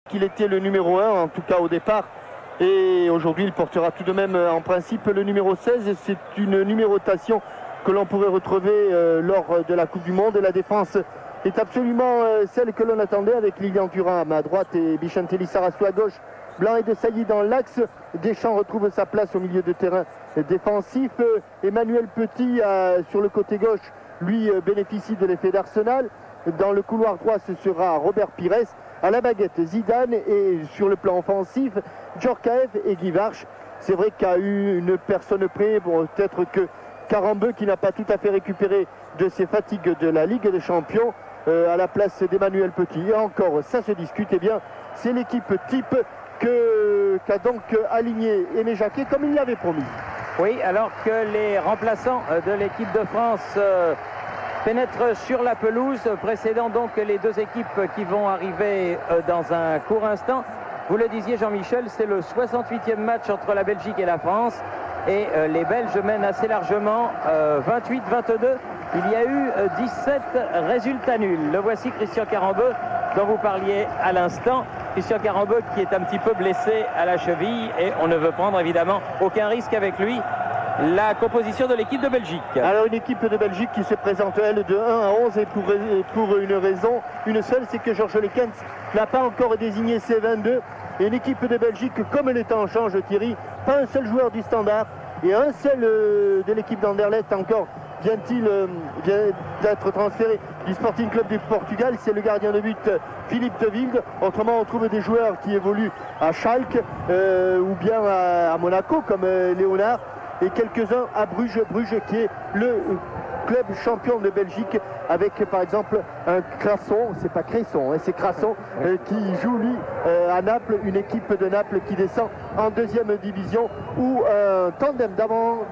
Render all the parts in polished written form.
qu'il était le numéro 1, en tout cas au départ. Et aujourd'hui, il portera tout de même en principe le numéro 16. C'est une numérotation que l'on pourrait retrouver lors de la Coupe du Monde. Et la défense est absolument celle que l'on attendait, avec Lilian Thuram à droite et Bichantelli Sarasso à gauche. Blanc et de Sailly dans l'axe. Deschamps retrouve sa place au milieu de terrain défensif. Emmanuel Petit sur le côté gauche, lui bénéficie de l'effet d'Arsenal. Dans le couloir droit, ce sera Robert Pires. À la baguette, Zidane, et sur le plan offensif, Djorkaeff et Guy Varche. C'est vrai qu'il y a eu une personne près, bon, peut-être que Karambeu, qui n'a pas tout à fait récupéré de ses fatigues de la Ligue des Champions, à la place d'Emmanuel Petit. Et encore, ça se discute. Eh bien, c'est l'équipe type qu'a donc aligné Aimé Jacquet comme il l'avait promis. Oui, alors que les remplaçants de l'équipe de France pénètrent sur la pelouse, précédant donc les deux équipes qui vont arriver dans un court instant. Vous le disiez, Jean-Michel, c'est le 68e match entre la Belgique et la France, et les Belges mènent assez largement 28-22. Il y a eu 17 résultats nuls. Le voici, Christian Karambeu, dont vous parliez à l'instant. Christian Karambeu qui est un petit peu blessé à la cheville, et on ne veut prendre évidemment aucun risque avec lui. La composition de l'équipe de Belgique. Alors une équipe de Belgique qui se présente elle de 1 à 11, et pour une raison, une seule, c'est que Georges Lekens n'a pas encore désigné ses 22. Et une équipe de Belgique, comme les temps changent, Thierry, pas un seul joueur du Standard et un seul de l'équipe d'Anderlecht encore vient d'être transféré du Sporting Club du Portugal. C'est le gardien de but Philippe de Wilde. Autrement, on trouve des joueurs qui évoluent à Schalke ou bien à Monaco comme Léonard, et quelques-uns à Bruges qui est le club champion de Belgique, avec par exemple un Crasson, c'est pas Cresson, hein, c'est Crasson qui joue lui à Naples, une équipe de Naples qui descend en deuxième division, ou un tandem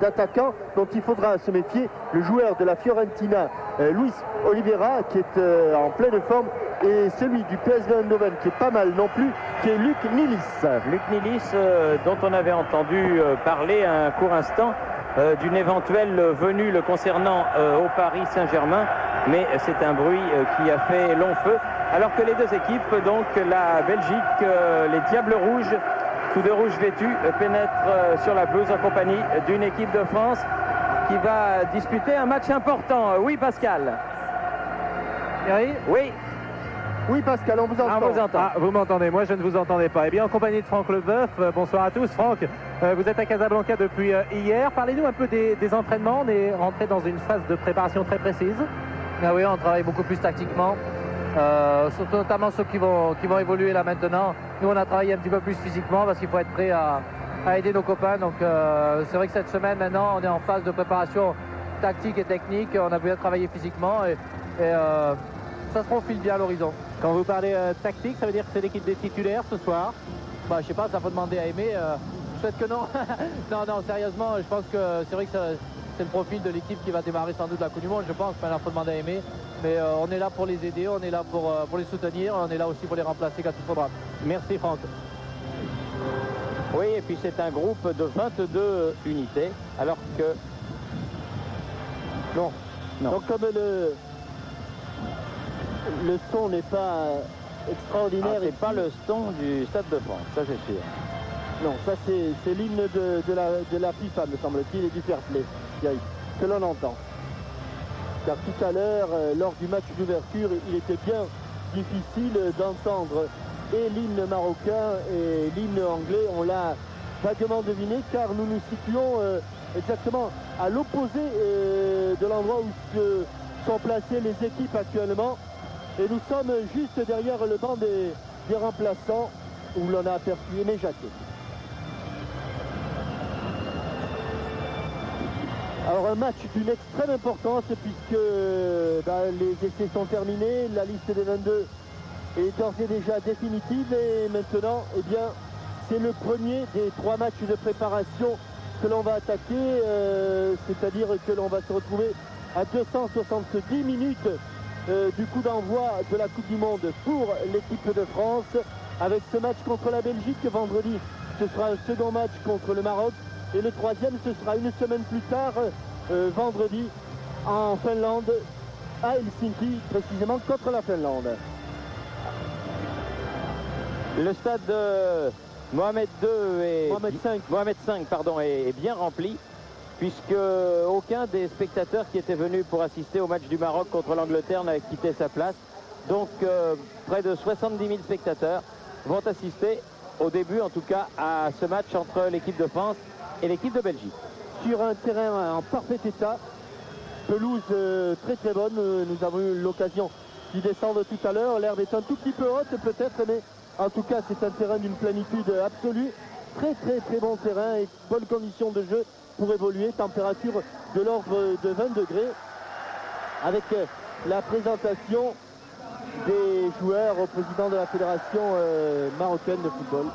d'attaquants dont il faudra se méfier, le joueur de la Fiorentina Luis Oliveira, qui est en pleine forme, et celui du PSV Eindhoven qui est pas mal non plus, qui est Luc Nilis. Luc Nilis, dont on avait entendu parler un court instant d'une éventuelle venue le concernant au Paris Saint-Germain, mais c'est un bruit qui a fait long feu, alors que les deux équipes, donc la Belgique, les Diables Rouges, tous deux rouges vêtus, pénètrent sur la pelouse en compagnie d'une équipe de France qui va disputer un match important. Oui, Pascal. Oui. Oui, Pascal, on vous entend. On vous entend. Ah, vous m'entendez, moi je ne vous entendais pas. Eh bien, en compagnie de Franck Leboeuf, bonsoir à tous. Franck, vous êtes à Casablanca depuis hier. Parlez-nous un peu des entraînements. On est rentré dans une phase de préparation très précise. Ah oui, on travaille beaucoup plus tactiquement, surtout notamment ceux qui vont évoluer là maintenant. Nous, on a travaillé un petit peu plus physiquement parce qu'il faut être prêt à aider nos copains. Donc c'est vrai que cette semaine maintenant, on est en phase de préparation tactique et technique. On a bien travaillé physiquement et ça se profile bien à l'horizon. Quand vous parlez tactique, ça veut dire que c'est l'équipe des titulaires ce soir? Bah, je sais pas, ça faut demander à Aimé. Je souhaite que non. non, sérieusement, je pense que c'est vrai que c'est le profil de l'équipe qui va démarrer sans doute la Coupe du Monde, je pense. Maintenant, il faut demander à Aimé. Mais on est là pour les aider, on est là pour les soutenir, on est là aussi pour les remplacer quand il faudra. Merci Franck. Oui, et puis c'est un groupe de 22 unités, alors que... Non. Donc comme le son n'est pas extraordinaire. C'est pas le son du Stade de France, ça c'est sûr. Non, ça c'est l'hymne de la FIFA, me semble-t-il, et du fair play, que l'on entend. Car tout à l'heure, lors du match d'ouverture, il était bien difficile d'entendre et l'hymne marocain et l'hymne anglais. On l'a vaguement deviné, car nous nous situons exactement à l'opposé de l'endroit où sont placées les équipes actuellement. Et nous sommes juste derrière le banc des remplaçants, où l'on a aperçu Aimé Jacquet. Alors un match d'une extrême importance, puisque les essais sont terminés, la liste des 22 est d'ores et déjà définitive, et maintenant, eh bien, c'est le premier des 3 matchs de préparation que l'on va attaquer, c'est-à-dire que l'on va se retrouver à 270 minutes du coup d'envoi de la Coupe du Monde pour l'équipe de France, avec ce match contre la Belgique vendredi. Ce sera un second match contre le Maroc, et le troisième, ce sera une semaine plus tard, vendredi, en Finlande, à Helsinki, précisément contre la Finlande. Le stade de Mohamed V est bien rempli, puisque aucun des spectateurs qui étaient venus pour assister au match du Maroc contre l'Angleterre n'a quitté sa place. Donc près de 70 000 spectateurs vont assister au début en tout cas à ce match entre l'équipe de France et l'équipe de Belgique. Sur un terrain en parfait état, pelouse très très bonne, nous avons eu l'occasion d'y descendre tout à l'heure, l'herbe est un tout petit peu haute peut-être, mais en tout cas c'est un terrain d'une plénitude absolue, très très très bon terrain et bonnes conditions de jeu pour évoluer, température de l'ordre de 20 degrés, avec la présentation des joueurs au président de la fédération marocaine de football.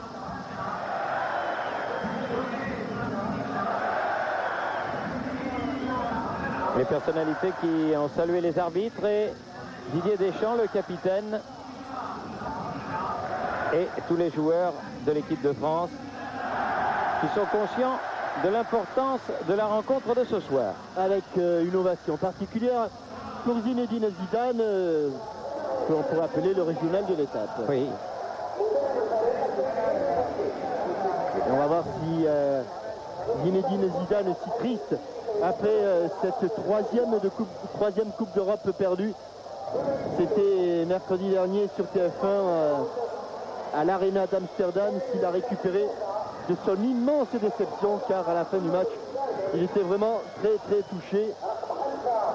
Les personnalités qui ont salué les arbitres et Didier Deschamps, le capitaine, et tous les joueurs de l'équipe de France qui sont conscients de l'importance de la rencontre de ce soir. Avec une ovation particulière pour Zinedine Zidane, que l'on pourrait appeler le régional de l'étape. Oui. Et on va voir si Zinedine Zidane, si triste après cette troisième Coupe d'Europe perdue. C'était mercredi dernier sur TF1 à l'Arena d'Amsterdam, s'il a récupéré de son immense déception, car à la fin du match il était vraiment très très touché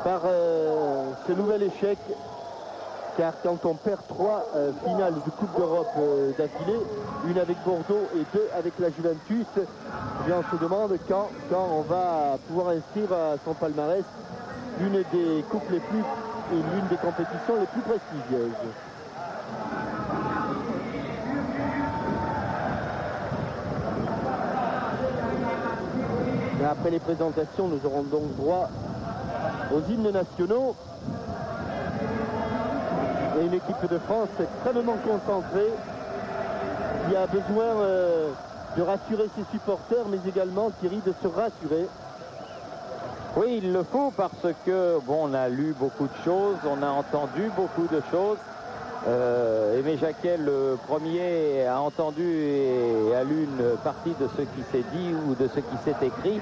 par ce nouvel échec, car quand on perd 3 finales de Coupe d'Europe d'affilée, une avec Bordeaux et 2 avec la Juventus, eh bien on se demande quand on va pouvoir inscrire à son palmarès l'une des coupes les plus et l'une des compétitions les plus prestigieuses. Et après les présentations, nous aurons donc droit aux hymnes nationaux et une équipe de France extrêmement concentrée qui a besoin de rassurer ses supporters, mais également, Thierry, de se rassurer. Oui, il le faut parce que, bon, on a lu beaucoup de choses, on a entendu beaucoup de choses. Aimé Jacquet, le premier, a entendu et a lu une partie de ce qui s'est dit ou de ce qui s'est écrit.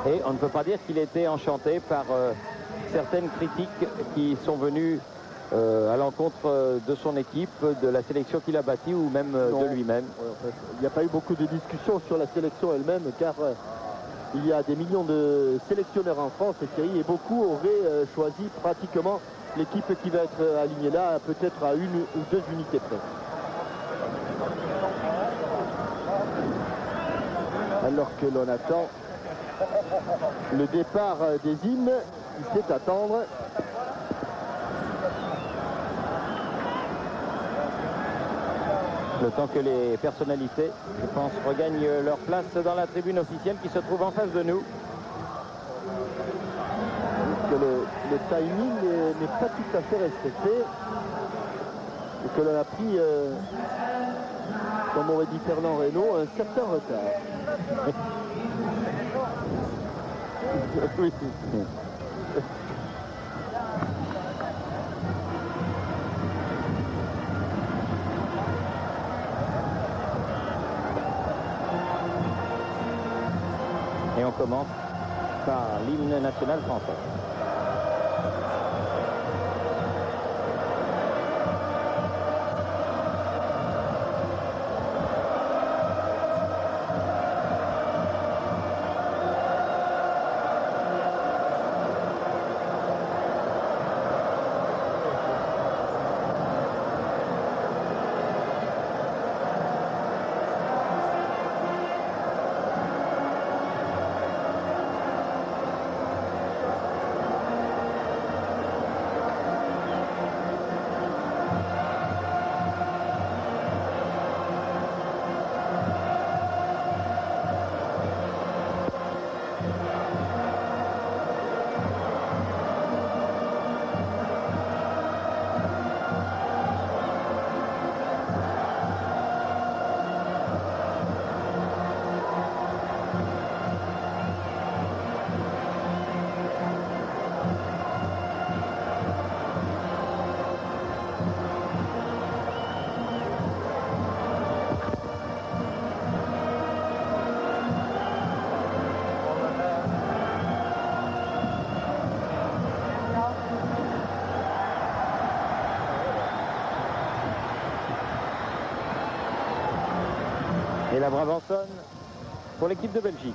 Et on ne peut pas dire qu'il était enchanté par certaines critiques qui sont venues à l'encontre de son équipe, de la sélection qu'il a bâtie ou même de lui-même. Il n'y a pas eu beaucoup de discussions sur la sélection elle-même, car il y a des millions de sélectionneurs en France, Thierry, et beaucoup auraient choisi pratiquement l'équipe qui va être alignée là, peut-être à 1 ou 2 unités près. Alors que l'on attend le départ des hymnes, il fait attendre. Le temps que les personnalités, je pense, regagnent leur place dans la tribune officielle qui se trouve en face de nous. Que le timing n'est pas tout à fait respecté et que l'on a pris, comme aurait dit Fernand Reynaud, un certain retard. Oui. Et on commence par l'hymne national français. Et la Brabançonne pour l'équipe de Belgique.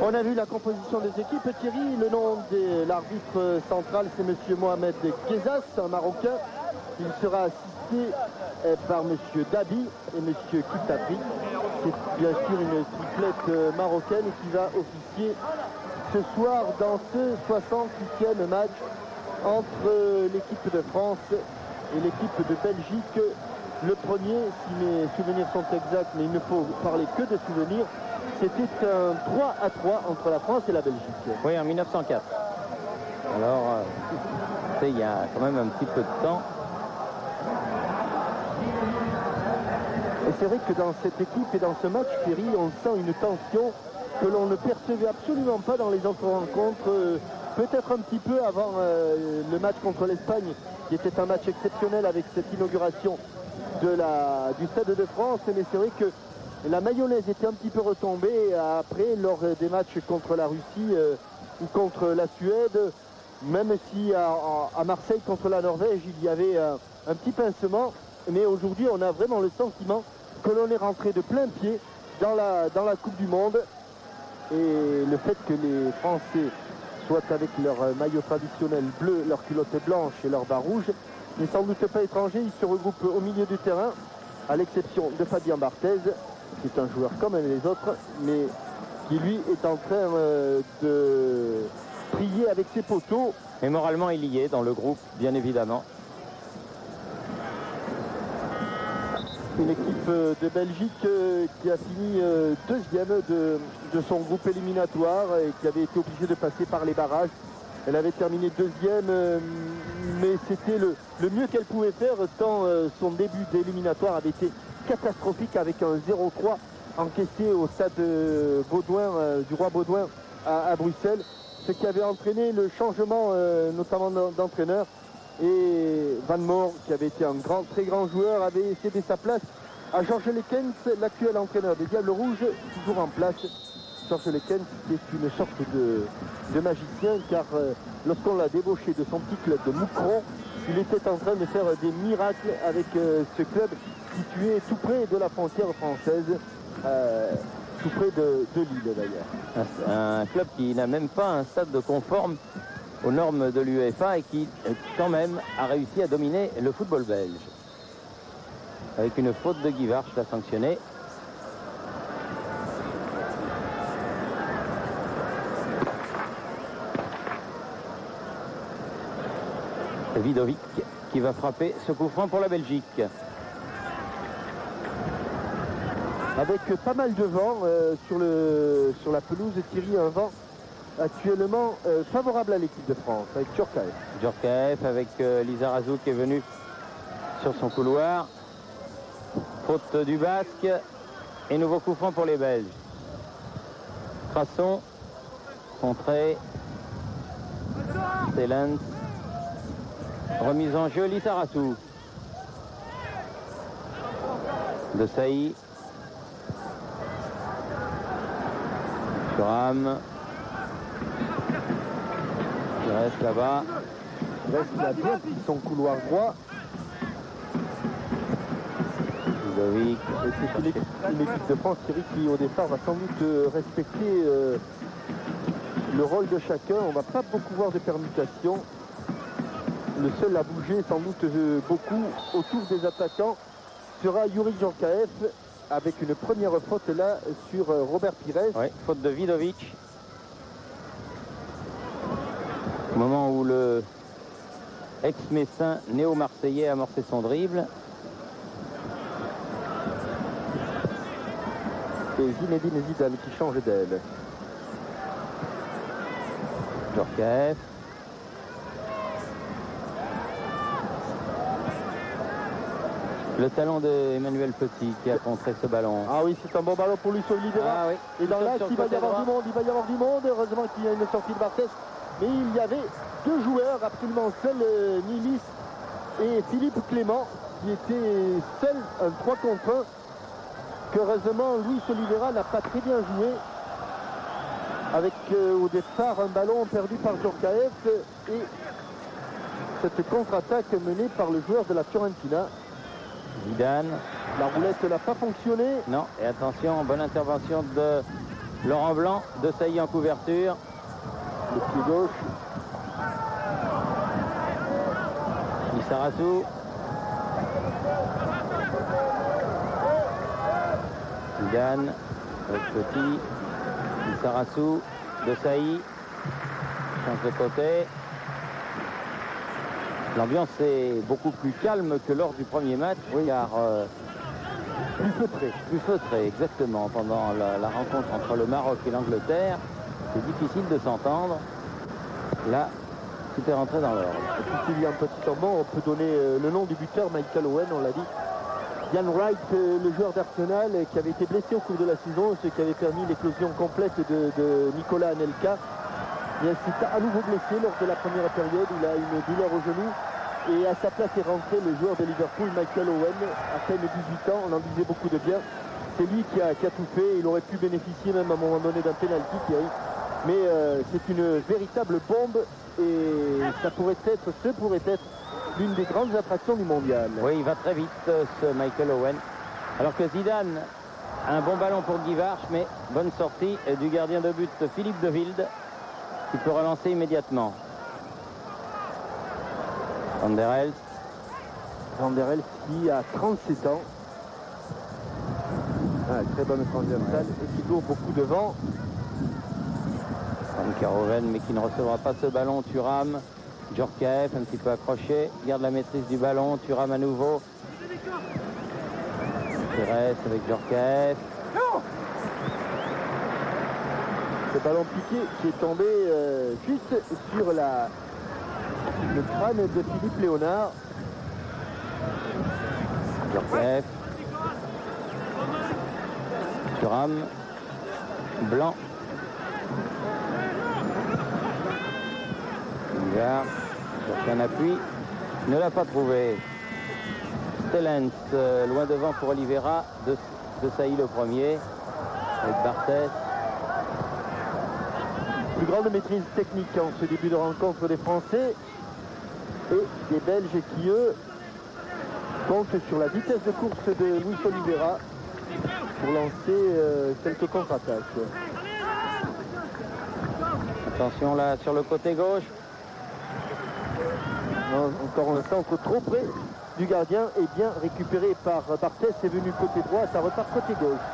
On a vu la composition des équipes. Thierry, le nom de l'arbitre central, c'est monsieur Mohamed Ghezas, un Marocain. Il sera assisté par monsieur Dabi et monsieur Kitabri. C'est bien sûr une triplette marocaine qui va officier ce soir dans ce 68e match entre l'équipe de France et l'équipe de Belgique. Le premier, si mes souvenirs sont exacts, mais il ne faut parler que de souvenirs, c'était un 3-3 entre la France et la Belgique. Oui, en 1904. Alors, il y a quand même un petit peu de temps. Et c'est vrai que dans cette équipe et dans ce match, Thierry, on sent une tension que l'on ne percevait absolument pas dans les autres rencontres. Peut-être un petit peu avant le match contre l'Espagne, qui était un match exceptionnel avec cette inauguration du Stade de France. Mais c'est vrai que la mayonnaise était un petit peu retombée après, lors des matchs contre la Russie ou contre la Suède, même si à Marseille contre la Norvège, il y avait un petit pincement. Mais aujourd'hui, on a vraiment le sentiment que l'on est rentré de plein pied dans la Coupe du Monde. Et le fait que les Français soient avec leur maillot traditionnel bleu, leur culotte blanche et leur bas rouge n'est sans doute pas étranger. Ils se regroupent au milieu du terrain, à l'exception de Fabien Barthez, qui est un joueur comme les autres, mais qui lui est en train de prier avec ses poteaux. Et moralement, il y est dans le groupe, bien évidemment. Une équipe de Belgique qui a fini deuxième de son groupe éliminatoire et qui avait été obligée de passer par les barrages. Elle avait terminé deuxième, mais c'était le mieux qu'elle pouvait faire, tant son début d'éliminatoire avait été catastrophique avec un 0-3 encaissé au stade Baudouin, du Roi Baudouin à Bruxelles, ce qui avait entraîné le changement notamment d'entraîneur. Et Van Moor, qui avait été un très grand joueur, avait cédé sa place à Georges Lekens, l'actuel entraîneur des Diables Rouges, toujours en place. Georges Lekens est une sorte de magicien, car lorsqu'on l'a débauché de son petit club de Moucron, il était en train de faire des miracles avec ce club situé tout près de la frontière française, tout près de Lille d'ailleurs. Un club qui n'a même pas un stade de conforme aux normes de l'UEFA et qui, quand même, a réussi à dominer le football belge. Avec une faute de Guy Varch à sanctionner. Vidovic qui va frapper ce coup franc pour la Belgique. Avec pas mal de vent sur la pelouse, Thierry, un vent actuellement favorable à l'équipe de France, avec Djorkaeff. Djorkaeff avec Lizarazu qui est venu sur son couloir. Faute du Basque et nouveau coup franc pour les Belges. Crasson, contré. Stellens. Remise en jeu, Lizarazu. De Sailly. Thuram. Il reste là-bas. Il a bien pris son couloir droit. Vidovic. Et c'est une équipe de France, Thierry, qui au départ va sans doute respecter le rôle de chacun. On ne va pas beaucoup voir de permutations. Le seul à bouger sans doute beaucoup autour des attaquants sera Yuri Djorkaeff avec une première faute là sur Robert Pires. Oui, faute de Vidovic. Au moment où le ex-Messin néo-marseillais a amorcé son dribble. Et Zinedine Zidane qui change d'aile. Djorkaeff. Le talon d'Emmanuel Petit qui a contré ce ballon. Ah oui, c'est un bon ballon pour Luis Oliveira. Ah oui. Et dans l'axe, il va y avoir droit. du monde, il va y avoir du monde. Heureusement qu'il y a une sortie de Barthez. Mais il y avait deux joueurs absolument seuls, Nilis et Philippe Clément, qui étaient seuls, un 3 contre 1. Qu'heureusement, Luis Oliveira n'a pas très bien joué. Avec au départ un ballon perdu par Djorkaeff et cette contre-attaque menée par le joueur de la Fiorentina. Zidane. La roulette n'a pas fonctionné. Non, et attention, bonne intervention de Laurent Blanc, de Sailly en couverture. Le pied gauche. Lissarassou. Zidane avec Petit. Lissarassou, de Sailly. Change de côté. L'ambiance est beaucoup plus calme que lors du premier match, oui, car plus feutré, exactement. Pendant la rencontre entre le Maroc et l'Angleterre, c'est difficile de s'entendre. Là, tout est rentré dans l'ordre. Et puis il y a un petit moment, on peut donner le nom du buteur, Michael Owen, on l'a dit. Ian Wright, le joueur d'Arsenal, qui avait été blessé au cours de la saison, ce qui avait permis l'éclosion complète de Nicolas Anelka. Il s'est à nouveau blessé lors de la première période. Il a une douleur au genou. Et à sa place est rentré le joueur de Liverpool, Michael Owen, à peine 18 ans. On en disait beaucoup de bien. C'est lui qui a tout fait. Il aurait pu bénéficier même à un moment donné d'un pénalty, Thierry. Mais c'est une véritable bombe. Et ça pourrait être l'une des grandes attractions du mondial. Oui, il va très vite, ce Michael Owen. Alors que Zidane a un bon ballon pour Guy Varche, mais bonne sortie du gardien de but Philippe de Wilde, qui peut relancer immédiatement. Van der Elst. Van der Elst qui a 37 ans. Ah, très bonne transversale et qui court beaucoup devant. Van Caroven, mais qui ne recevra pas ce ballon. Thuram. Djorkaeff, un petit peu accroché. Garde la maîtrise du ballon. Thuram à nouveau. Pires avec Djorkaeff. Ce ballon piqué qui est tombé juste sur le crâne de Philippe Léonard. Djorkaeff. Thuram. Blanc. Lingard cherche un appui. Ne l'a pas trouvé. Stellens, loin devant pour Oliveira. De Sailly le premier. Avec Barthez. Plus grande maîtrise technique en ce début de rencontre des Français et des Belges qui, eux, comptent sur la vitesse de course de Luis Oliveira pour lancer quelques contre-attaques. Attention là sur le côté gauche. Non, encore un centre trop près du gardien et bien récupéré par Barthez. C'est venu côté droit, ça repart côté gauche.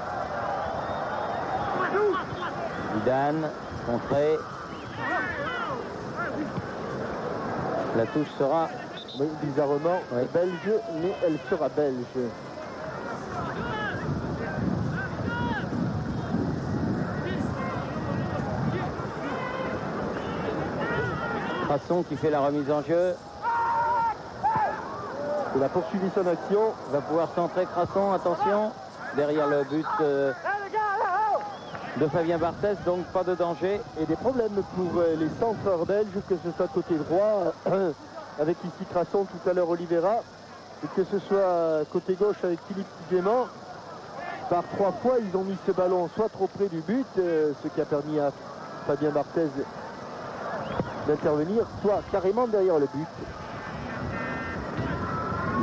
Zidane, contré. La touche sera... Oui, bizarrement, oui, belge, mais elle sera belge. Crasson qui fait la remise en jeu. Il a poursuivi son action. Va pouvoir centrer Crasson, attention. Derrière le but de Fabien Barthez, donc pas de danger. Et des problèmes pour les centreurs belges, que ce soit côté droit, avec ici Crasson, tout à l'heure Oliveira, et que ce soit côté gauche avec Philippe Clément. Par 3 fois, ils ont mis ce ballon soit trop près du but, ce qui a permis à Fabien Barthez d'intervenir, soit carrément derrière le but.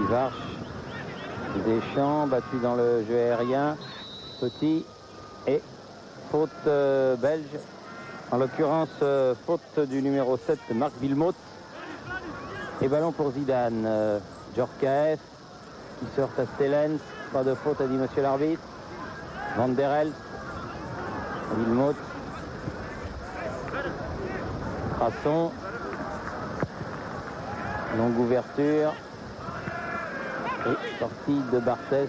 Ivarch, Deschamps, battu dans le jeu aérien. Petit et faute belge. En l'occurrence, faute du numéro 7, Marc Wilmots. Et ballon pour Zidane. Djorkaeff qui sort à Stellens. Pas de faute, a dit monsieur l'arbitre. Van der Elst. Wilmots. Crasson. Longue ouverture. Et sortie de Barthès.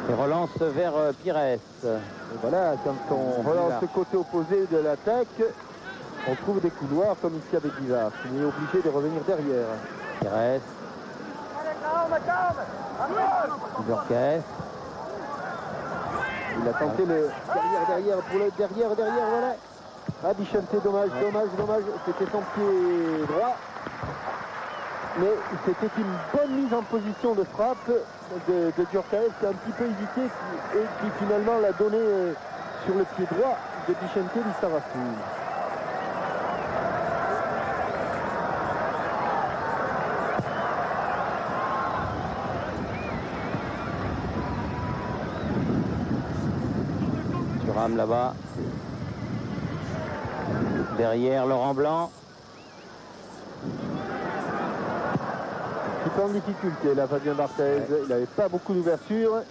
Et relance vers Pires. Et voilà, quand on relance ce côté opposé de l'attaque, on trouve des couloirs comme ici avec Guivard. On est obligé de revenir derrière. Pires. Djorkaeff. Il a tenté le derrière pour le derrière, voilà. Ah, Bichente, dommage. C'était son pied droit. Mais c'était une bonne mise en position de frappe de Djorkaeff qui a un petit peu hésité et qui finalement l'a donné sur le pied droit de Bichente Lissarassou. Thuram là-bas. Derrière Laurent Blanc. Un petit peu en difficulté là, Fabien Barthez. Il n'avait pas beaucoup d'ouverture.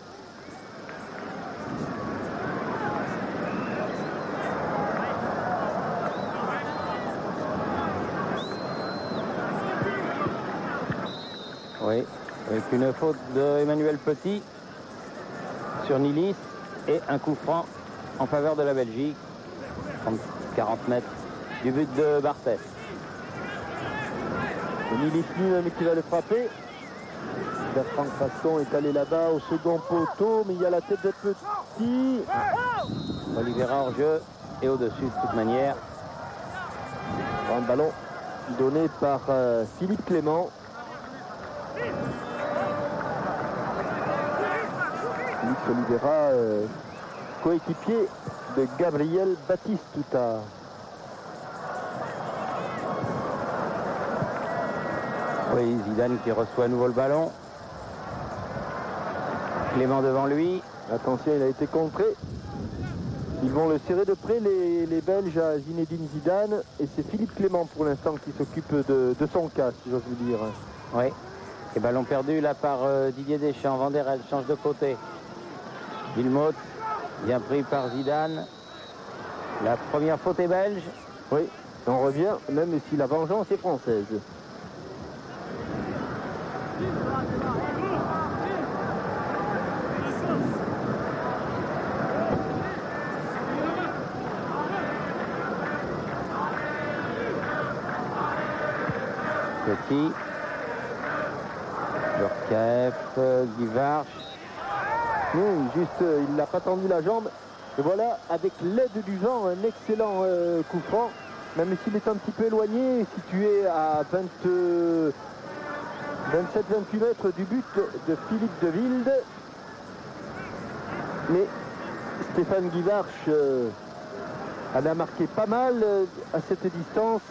Oui, avec une faute de Emmanuel Petit sur Nilis et un coup franc en faveur de la Belgique. 40 mètres du but de Barthès. Nilis lui-même qui va le frapper. Bertrand Crasson est allé là-bas au second poteau, mais il y a la tête de Petit. Oliveira hors jeu et au-dessus de toute manière. Un ballon donné par Philippe Clément. Félix Oliveira, coéquipier de Gabriel Batistuta. Oui, Zidane qui reçoit à nouveau le ballon. Clément devant lui. Attention, il a été contré. Ils vont le serrer de près, les Belges, à Zinedine Zidane. Et c'est Philippe Clément pour l'instant qui s'occupe de son cas, si j'ose vous dire. Oui. Et ballon perdu là par Didier Deschamps. Van der Elst change de côté. Wilmots, bien pris par Zidane. La première faute est belge. Oui, on revient, même si la vengeance est française. Petit. Djorkaeff, Guivarch. Juste, il n'a pas tendu la jambe. Et voilà, avec l'aide du vent, un excellent coup franc. Même s'il est un petit peu éloigné, situé à 27-28 mètres du but de Philippe de Wilde. Mais Stéphane Guivarch en a marqué pas mal à cette distance.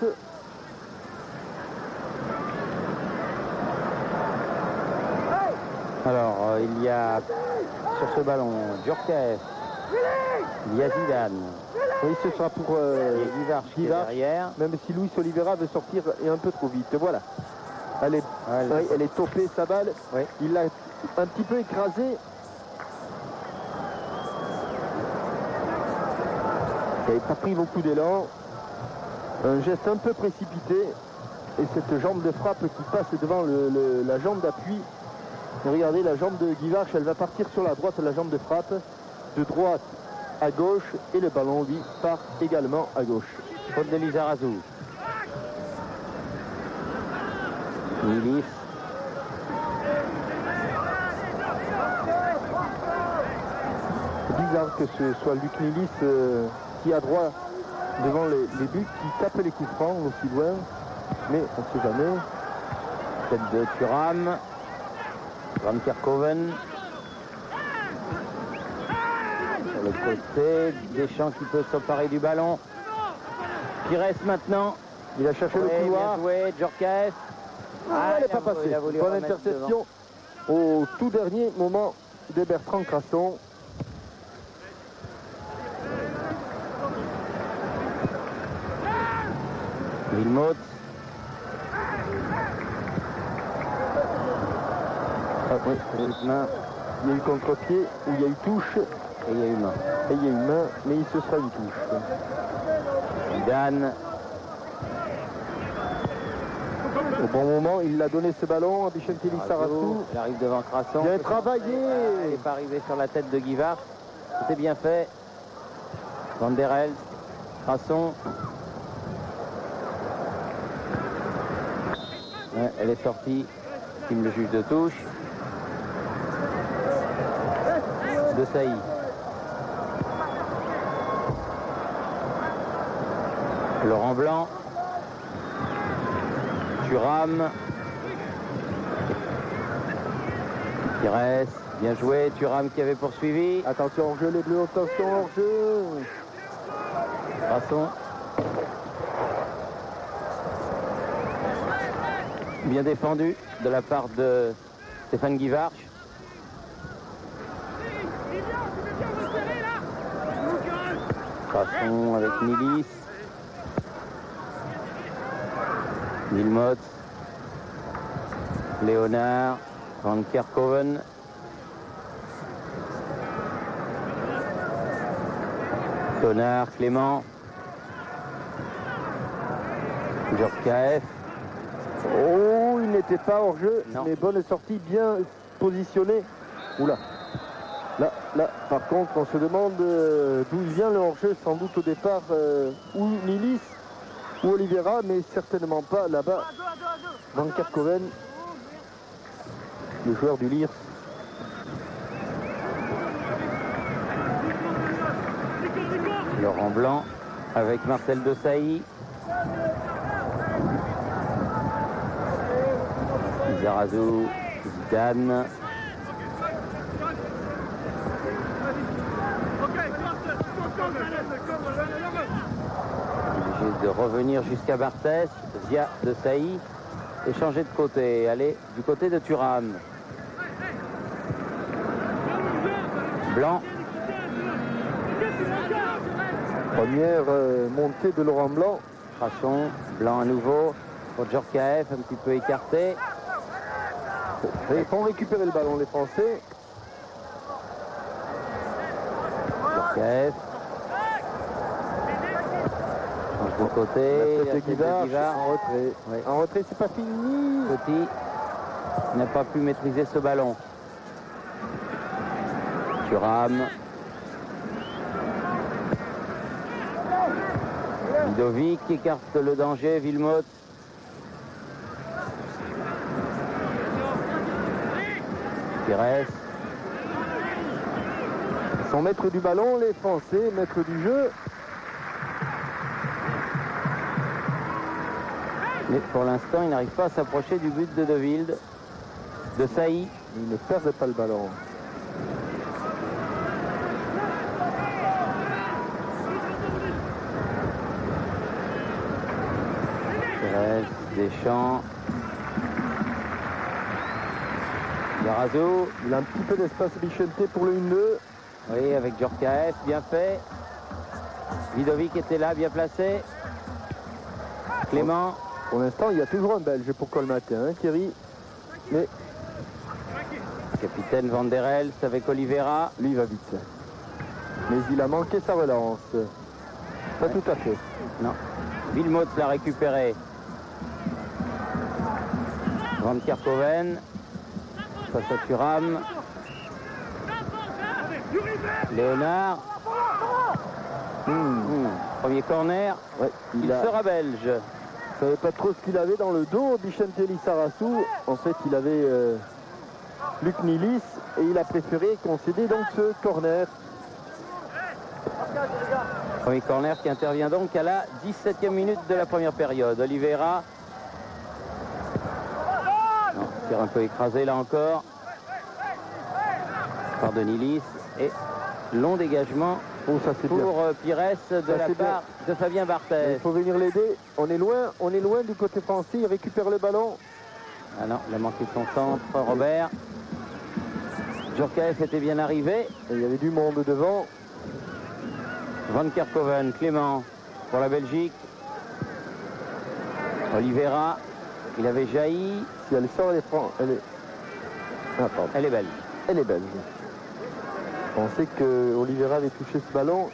Alors, il y a sur ce ballon Djorkaeff, il y a Zidane. Oui, ce sera pour Guivarch qui est derrière. Même si Luis Oliveira veut sortir et un peu trop vite. Voilà. Elle est topée, sa balle. Oui. Il l'a un petit peu écrasé. Il n'avait pas pris beaucoup d'élan. Un geste un peu précipité. Et cette jambe de frappe qui passe devant la jambe d'appui. Regardez, la jambe de Guivarch, elle va partir sur la droite, la jambe de frappe. De droite à gauche. Et le ballon, lui, part également à gauche. Faute de Lizarazu. Nilis. C'est bizarre que ce soit Luc Nilis qui a droit devant les buts, qui tape les coups francs aussi loin. Mais on ne sait jamais. Tête de Thuram. Van Kerkhoven. Sur le côté, Deschamps qui peut s'emparer du ballon. Pires maintenant. Il a cherché le couloir. Bien joué, Djorkaeff. Elle n'est pas passée. Bonne interception au tout dernier moment de Bertrand Crasson. Wilmots. Oui, main. Il y a eu contre-pied, où il y a eu touche, Et il y a eu main. et il y a eu main, mais ce sera une touche. Dan. Au bon moment, il a donné ce ballon à Bichente Lissarassou. Il arrive devant Crasson. Bien travaillé. Il n'est pas arrivé sur la tête de Guivard. C'était bien fait. Van der Helst, Crasson. Ouais, elle est sortie. Kim le juge de touche. De Sailly. Laurent Blanc. Thuram. Pires, bien joué. Thuram qui avait poursuivi. Attention hors jeu les Bleus, attention hors jeu. Crasson. Bien défendu de la part de Stéphane Guivarch. Crasson avec Nilis. Wilmots. Léonard. Van Kerkhoven. Tonard, Clément. Djorkaeff. Oh, il n'était pas hors jeu, Non. mais bonne sortie, bien positionnée. Oula. Là, par contre, on se demande d'où il vient le hors-jeu, sans doute au départ, ou Nilis, ou Oliveira, mais certainement pas là-bas. Van Kerkhoven, le joueur du Lierse. Laurent Blanc avec Marcel Desailly. Lizarazu, Zidane. Obligé de revenir jusqu'à Barthès via Desailly et changer de côté. Aller du côté de Thuram. Blanc. Première montée de Laurent Blanc. Crasson, Blanc à nouveau. Pour Djorkaeff, un petit peu écarté. Et ils font récupérer le ballon, les Français. Djorkaeff. Change de côté. La La tête de tête de Guivard, Guivard. en retrait. Oui. En retrait, c'est pas fini. Petit n'a pas pu maîtriser ce ballon. Thuram. Ludovic écarte le danger. Wilmots. Pires. Ils sont maîtres du ballon, les Français, maîtres du jeu. Mais pour l'instant, il n'arrive pas à s'approcher du but de De Wilde. De Sailly. Ils ne perdent pas le ballon. Pires, Deschamps. Lizarazu. Il a un petit peu d'espace Bichente pour le 1-2. Oui, avec Djorkaeff, bien fait. Ludovic était là, bien placé. Clément. Pour l'instant, il y a toujours un Belge pour colmater, hein, Thierry. Mais Capitaine Van der Helst avec Oliveira. lui, il va vite. Mais il a manqué sa relance. Pas tout à fait. Non. Wilmots l'a récupéré. Van Kerkhoven. Face à Thuram. Léonard. Premier corner. Ouais, Il il sera belge. ne savait pas trop ce qu'il avait dans le dos, Bichente Lissarassou. En fait, il avait Luc Nilis et il a préféré concéder donc ce corner. Premier corner qui intervient donc à la 17e minute de la première période. Oliveira. Non, tir un peu écrasé là encore. Par de Nilis. Et long dégagement Oh, ça c'est bien. pour Pires de Ça, la c'est bien. part de Fabien Barthez. Il faut venir l'aider. On est loin du côté français. Il récupère le ballon. Ah non, il a manqué son centre, Robert. Djorkaeff était bien arrivé. Et il y avait du monde devant. Van Kerkhoven, Clément pour la Belgique. Oliveira, il avait jailli. Si elle sort, elle est franc. Ah, pardon. Elle est belle. Elle est belge. On sait que Oliveira avait touché ce ballon.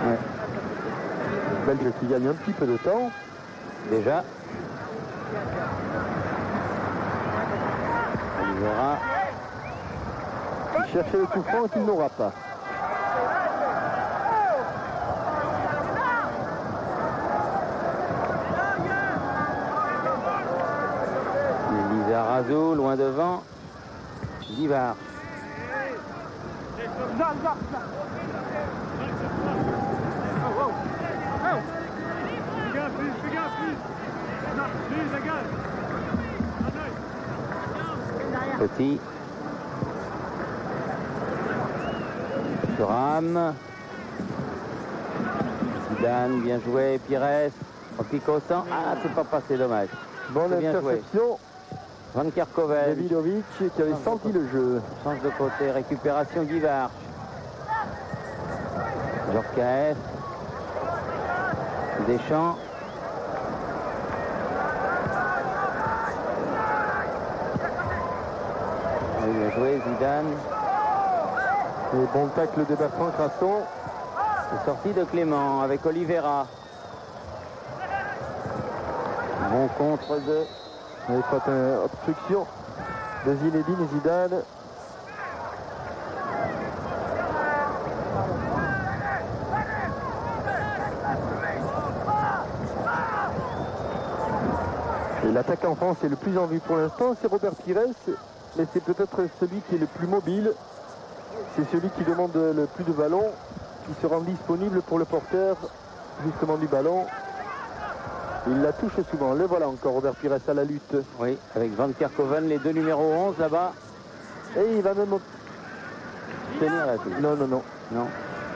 Ouais. Belge qui gagne un petit peu de temps. Déjà. Oliveira. Il cherchait le coup franc qu'il n'aura pas. Lizarazu, loin devant. Givard. Petit. Thuram. Zidane, bien joué. Pires. Au pic au sang. Ah, c'est pas passé, dommage. Bonne Bien joué. interception. Van Kerkhoven. Davidovic qui avait senti le jeu. Change de côté. Récupération Guivard. Djorkaeff. Deschamps. Bien joué, Zidane. Et bon tacle de Bertrand Crasson. C'est sorti de Clément avec Oliveira. Bon contre de... Il pas obstruction de Zinedine Zidane. Et l'attaquant en France est le plus en vue pour l'instant, c'est Robert Pires, mais c'est peut-être celui qui est le plus mobile. C'est celui qui demande le plus de ballons, qui se rend disponible pour le porteur justement du ballon. Il la touche souvent. Le voilà encore, Robert Pires à la lutte. Oui, avec Van Kerkhoven, les deux numéros 11 là-bas. Et il va même... Tenir la touche. Non, non, non. Non.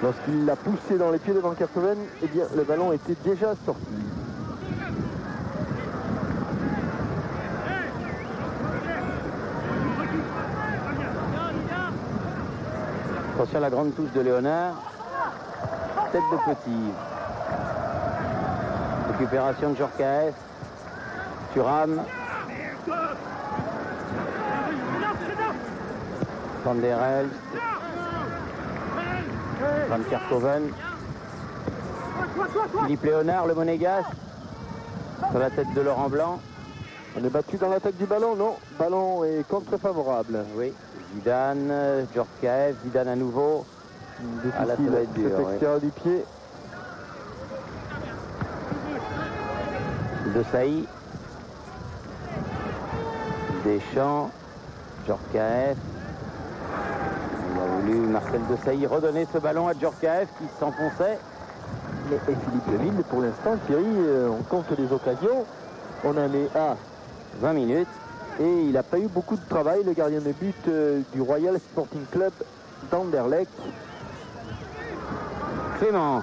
Lorsqu'il l'a poussé dans les pieds de Van Kerkhoven, eh bien, le ballon était déjà sorti. Attention à la grande touche de Léonard. Tête de petit. Récupération de Djorkaeff. Thuram. Van der Elst. Van Kerkhoven. Philippe Léonard, le monégasque. Sur la tête de Laurent Blanc. On est battu dans l'attaque du ballon, non. Ballon est contre-favorable. Oui. Zidane, Djorkaeff, Zidane à nouveau. Ah, là, ça va être dur, cet extérieur du pied. De Sailly. Deschamps. Djorkaeff. Il a voulu Marcel de Sailly redonner ce ballon à Djorkaeff qui s'enfonçait. Et Philippe Leville, pour l'instant, Thierry, on compte les occasions. On en est à 20 minutes. Et il n'a pas eu beaucoup de travail, le gardien de but du Royal Sporting Club d'Anderlecht. Clément.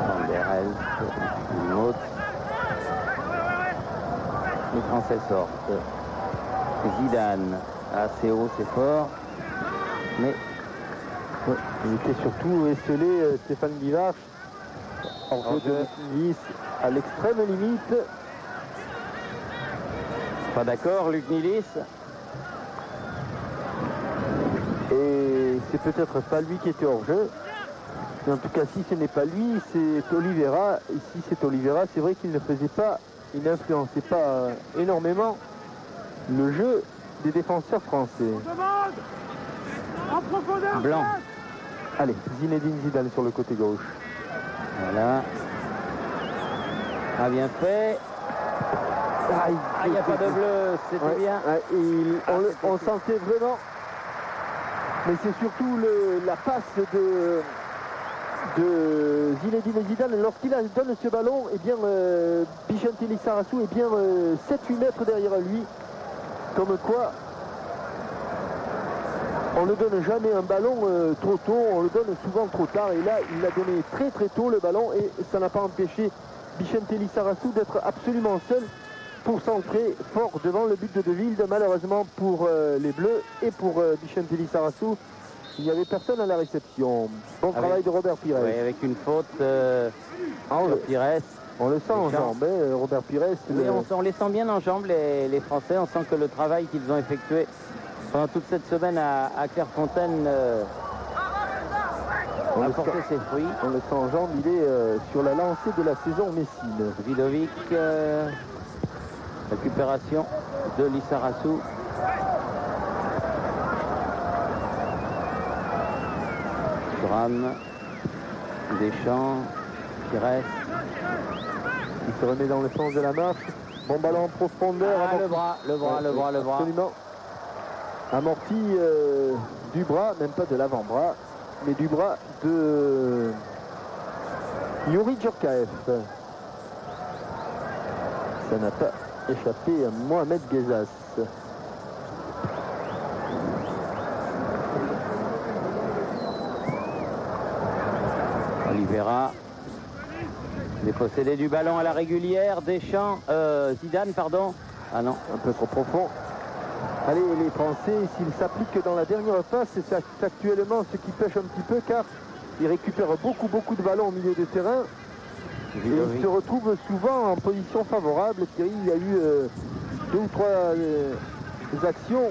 Van der Elst, une autre. Les Français sortent. Zidane, assez haut, c'est fort. Mais ouais, il était surtout esselé, Stéphane Guivard. En jeu de Nice à l'extrême limite. pas d'accord, Luc Nilis. Et c'est peut-être pas lui qui était hors jeu. Mais en tout cas, si ce n'est pas lui, c'est Oliveira. Ici, c'est Oliveira. C'est vrai qu'il ne faisait pas, il n'influençait pas énormément le jeu des défenseurs français. Blanc. Allez, Zinedine Zidane sur le côté gauche. Voilà. Ah, bien fait. Ah, il n'y a pas de bleu, c'était Ouais, bien. ouais, on sentait vraiment. Mais c'est surtout la passe de Zinedine Zidane. Lorsqu'il donne ce ballon, eh bien, Bichente Lissarassou est bien 7-8 mètres derrière lui. Comme quoi, on ne donne jamais un ballon trop tôt, on le donne souvent trop tard. Et là, il l'a donné très très tôt le ballon et ça n'a pas empêché Bichente Lissarassou d'être absolument seul pour centrer fort devant le but de De Wilde. Malheureusement pour les Bleus et pour Bichente Lissarassou, Il n'y avait personne à la réception. Bon Avec- travail de Robert Pires. Oui, avec une faute on, sur le, Pires. on le sent en jambes, hein, Robert Pires. Oui, on les sent bien en jambes, les Français. On sent que le travail qu'ils ont effectué pendant toute cette semaine à Clairefontaine a porté ses fruits. On le sent en jambes, il est sur la lancée de la saison Messine. Vidovic, récupération de Lissarassou. Thuram, Deschamps, Pires. Il se remet dans le sens de la marche. Bon ballon en profondeur. Ah, le bras. Absolument. Amorti du bras, même pas de l'avant-bras, mais du bras de Youri Djorkaeff. Ça n'a pas échappé à Mohamed Ghezas. Oliveira, dépossédé du ballon à la régulière. Deschamps, Zidane, pardon. Ah non. Un peu trop profond. Allez, les Français, s'ils s'appliquent dans la dernière phase, c'est actuellement ce qui pêche un petit peu, car ils récupèrent beaucoup de ballons au milieu de terrain. Et ils se retrouvent souvent en position favorable. Thierry, il y a eu 2 ou 3 actions.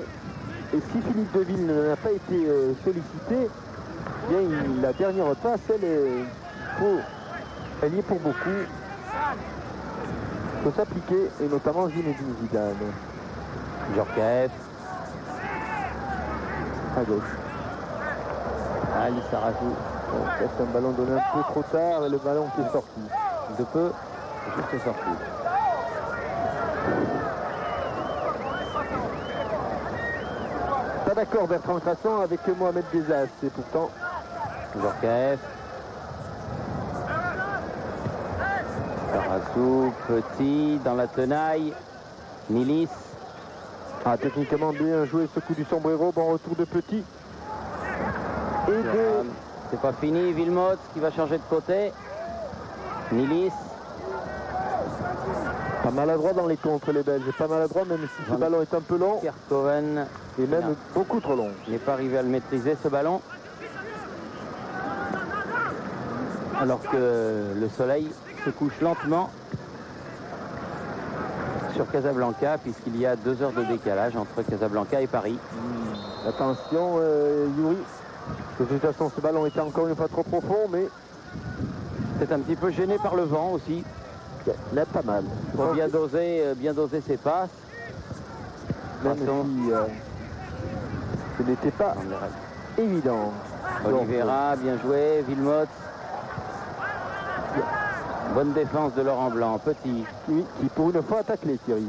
Et si Philippe Deville n'a pas été sollicité, bien, la dernière passe, elle y est pour beaucoup. Il faut s'appliquer, et notamment Zinedine Zidane. Djorkaeff. À gauche. Ah, Lissarassou. C'est un ballon donné un peu trop tard et le ballon qui est sorti. De peu, juste sorti. Pas d'accord Bertrand Crasson avec Mohamed Ghezas, et pourtant Djorkaeff. Lissarassou, Petit, dans la tenaille. Nilis. ah, techniquement bien joué ce coup du sombrero. Bon retour de Petit. Et de... C'est pas fini, Villemot qui va changer de côté. Nilis. Pas maladroit dans les contres les Belges. Pas maladroit même si ce ballon est un peu long. Kerkoven. Et même beaucoup trop long. Il n'est pas arrivé à le maîtriser ce ballon. Alors que le soleil se couche lentement sur Casablanca, puisqu'il y a 2 heures de décalage entre Casablanca et Paris. Attention Youri. De toute façon ce ballon était encore une fois trop profond, mais C'est un petit peu gêné par le vent aussi. il a pas mal. Il faut bien doser ses passes. Même Crasson. si ce n'était pas évident. Oliveira, bien joué. Villemot. Bonne défense de Laurent Blanc. Petit. Oui, qui pour une fois a taclé Thierry.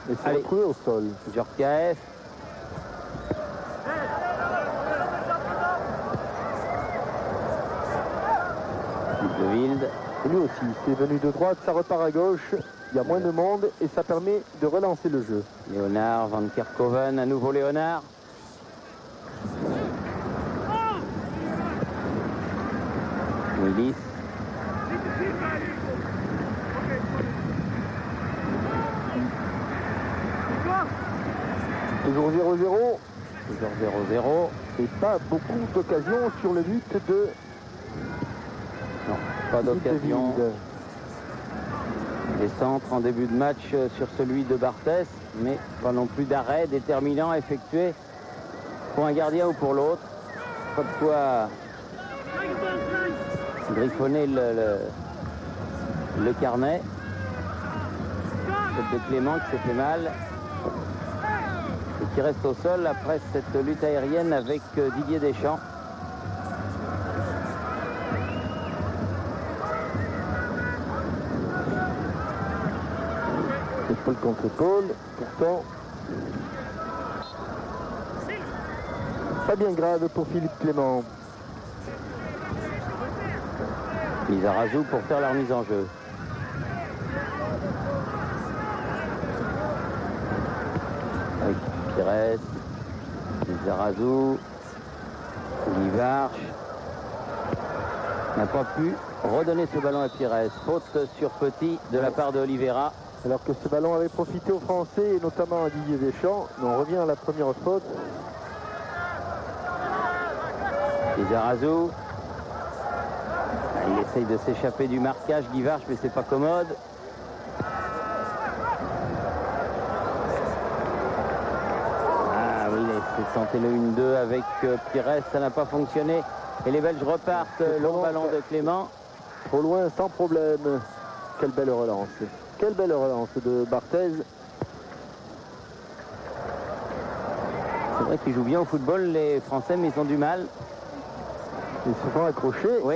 Et s'est Allez. retrouvé au sol. Djorkaeff. De Wilde. Et lui aussi, c'est venu de droite, ça repart à gauche. Il y a moins de monde et ça permet de relancer le jeu. Léonard, Van Kerkhoven, à nouveau Léonard. Willis. Toujours 0-0. Toujours 0-0. Et pas beaucoup d'occasions sur le but de Non, pas d'occasion. David. Des centres en début de match sur celui de Barthès, mais pas non plus d'arrêt déterminant à effectuer pour un gardien ou pour l'autre. Pas de quoi griffonner le carnet. C'est de Clément qui s'est fait mal et qui reste au sol après cette lutte aérienne avec Didier Deschamps. Épaule contre épaule. Pourtant, pas bien grave pour Philippe Clément. Lissarassou pour faire la remise en jeu. Avec Pires, Lissarassou, Livarche n'a pas pu redonner ce ballon à Pires. Faute sur Petit de la part de Oliveira. Alors que ce ballon avait profité aux Français et notamment à Didier Deschamps. Mais on revient à la première faute. Lizarazu. Il essaye de s'échapper du marquage, Guivarch, mais c'est pas commode. Ah oui, il s'est tenté le 1-2 avec Pires, ça n'a pas fonctionné. Et les Belges repartent, long ballon de Clément. Trop loin, sans problème. Quelle belle relance. Quelle belle relance de Barthez. C'est vrai qu'ils jouent bien au football, les Français, mais ils ont du mal. Ils se font accrocher. Oui.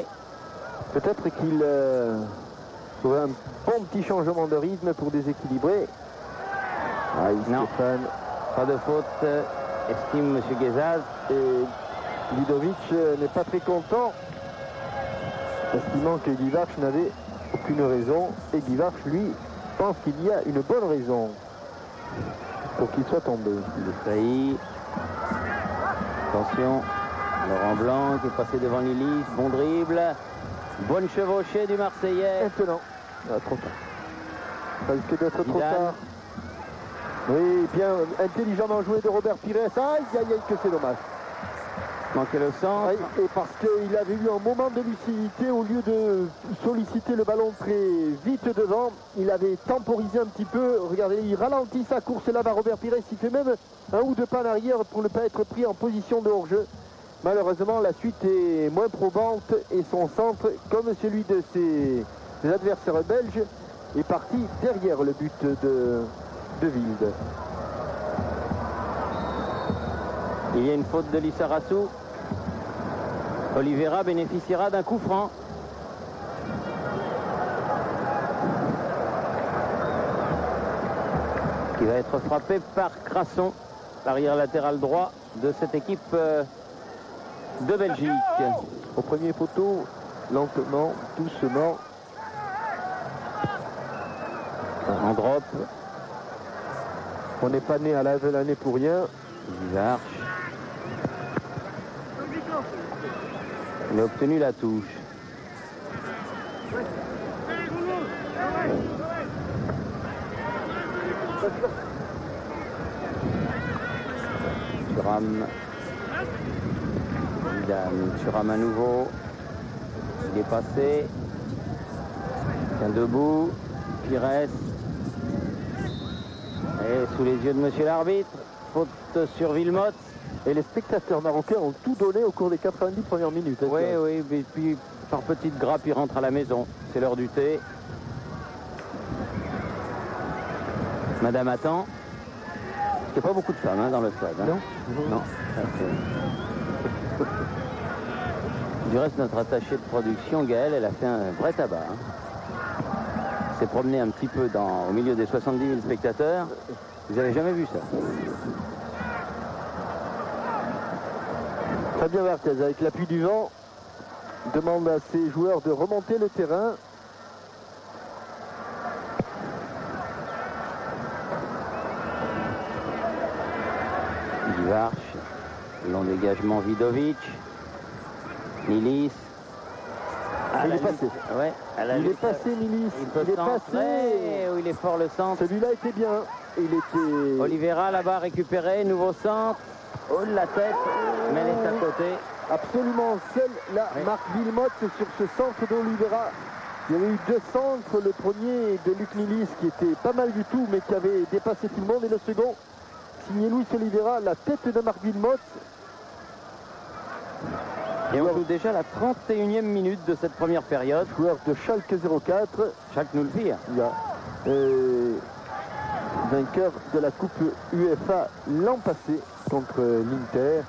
Peut-être qu'il faudrait un bon petit changement de rythme pour déséquilibrer. Ah, Non. Stéphane. Pas de faute, estime M. Guézaz. Et Ludovic n'est pas très content, estimant que Guivarch n'avait aucune raison. Et Guivarch, lui, pense qu'il y a une bonne raison pour qu'il soit tombé. Il est failli. Attention, Laurent Blanc qui est passé devant Lilis, bon dribble. Bonne chevauchée du Marseillais. Maintenant, trop tard. Ça risque d'être trop Zidane. tard. Oui, bien intelligemment joué de Robert Pires. Aïe, aïe, aïe, que c'est dommage. Manquait le centre. Oui, et parce qu'il avait eu un moment de lucidité, au lieu de solliciter le ballon très vite devant, il avait temporisé un petit peu. Regardez, il ralentit sa course là vers Robert Pires. Il fait même un ou deux pas en arrière pour ne pas être pris en position de hors-jeu. Malheureusement, la suite est moins probante et son centre, comme celui de ses adversaires belges, est parti derrière le but de Wilde. Il y a une faute de Lizarazu. Oliveira bénéficiera d'un coup franc. Qui va être frappé par Crasson, l'arrière latéral droit de cette équipe de Belgique. Au premier poteau, lentement, doucement. En drop. On n'est pas né à l'année pour rien. Guivarch. Il a obtenu la touche. Thuram. Zidane. Thuram à nouveau. Il est passé. Tient debout. Pires. Et sous les yeux de monsieur l'arbitre. Faute sur Wilmots. Et les spectateurs marocains ont tout donné au cours des 90 premières minutes. Oui, oui, et puis par petite grappe, il rentre à la maison. C'est l'heure du thé. Madame attend. Il n'y a pas beaucoup de femmes dans le stade. Hein. Non. Non. Du reste, notre attachée de production, Gaëlle, elle a fait un vrai tabac. Hein. Elle s'est promenée un petit peu au milieu des 70 000 spectateurs. Vous n'avez jamais vu ça? Fabien Barthez, avec l'appui du vent, demande à ses joueurs de remonter le terrain. Guivarch, long dégagement Vidovic, Nilis. Il est passé. Ouais, Il est passé, Nilis. Il est passé. Il est fort le centre. Celui-là était bien. Il était... Oliveira là-bas récupéré, nouveau centre. Oh, la tête, mais elle est à côté. Absolument seul, là, Oui. Marc Wilmots sur ce centre d'Oliveira. Il y avait eu deux centres, le premier de Luc Nilis qui était pas mal du tout, mais qui avait dépassé tout le monde, et le second, signé Luis Oliveira, la tête de Marc Wilmots. Et on joue déjà la 31e minute de cette première période. Joueur de Schalke 04. Chaque nous le pire. Il y a vainqueur de la Coupe UEFA l'an passé contre l'Inter,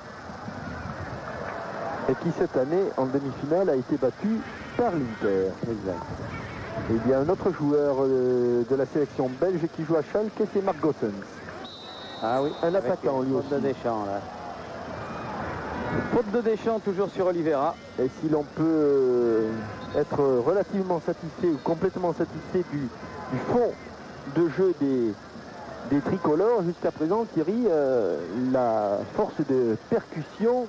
et qui cette année en demi-finale a été battu par l'Inter. Exact. Et il y a un autre joueur de la sélection belge qui joue à Schalke, c'est Marc Goossens. Ah oui, Un attaquant, lui faute de aussi. Deschamps là. Faute de Deschamps toujours sur Oliveira. Et si l'on peut être relativement satisfait ou complètement satisfait du fond de jeu des tricolores jusqu'à présent, Thierry, la force de percussion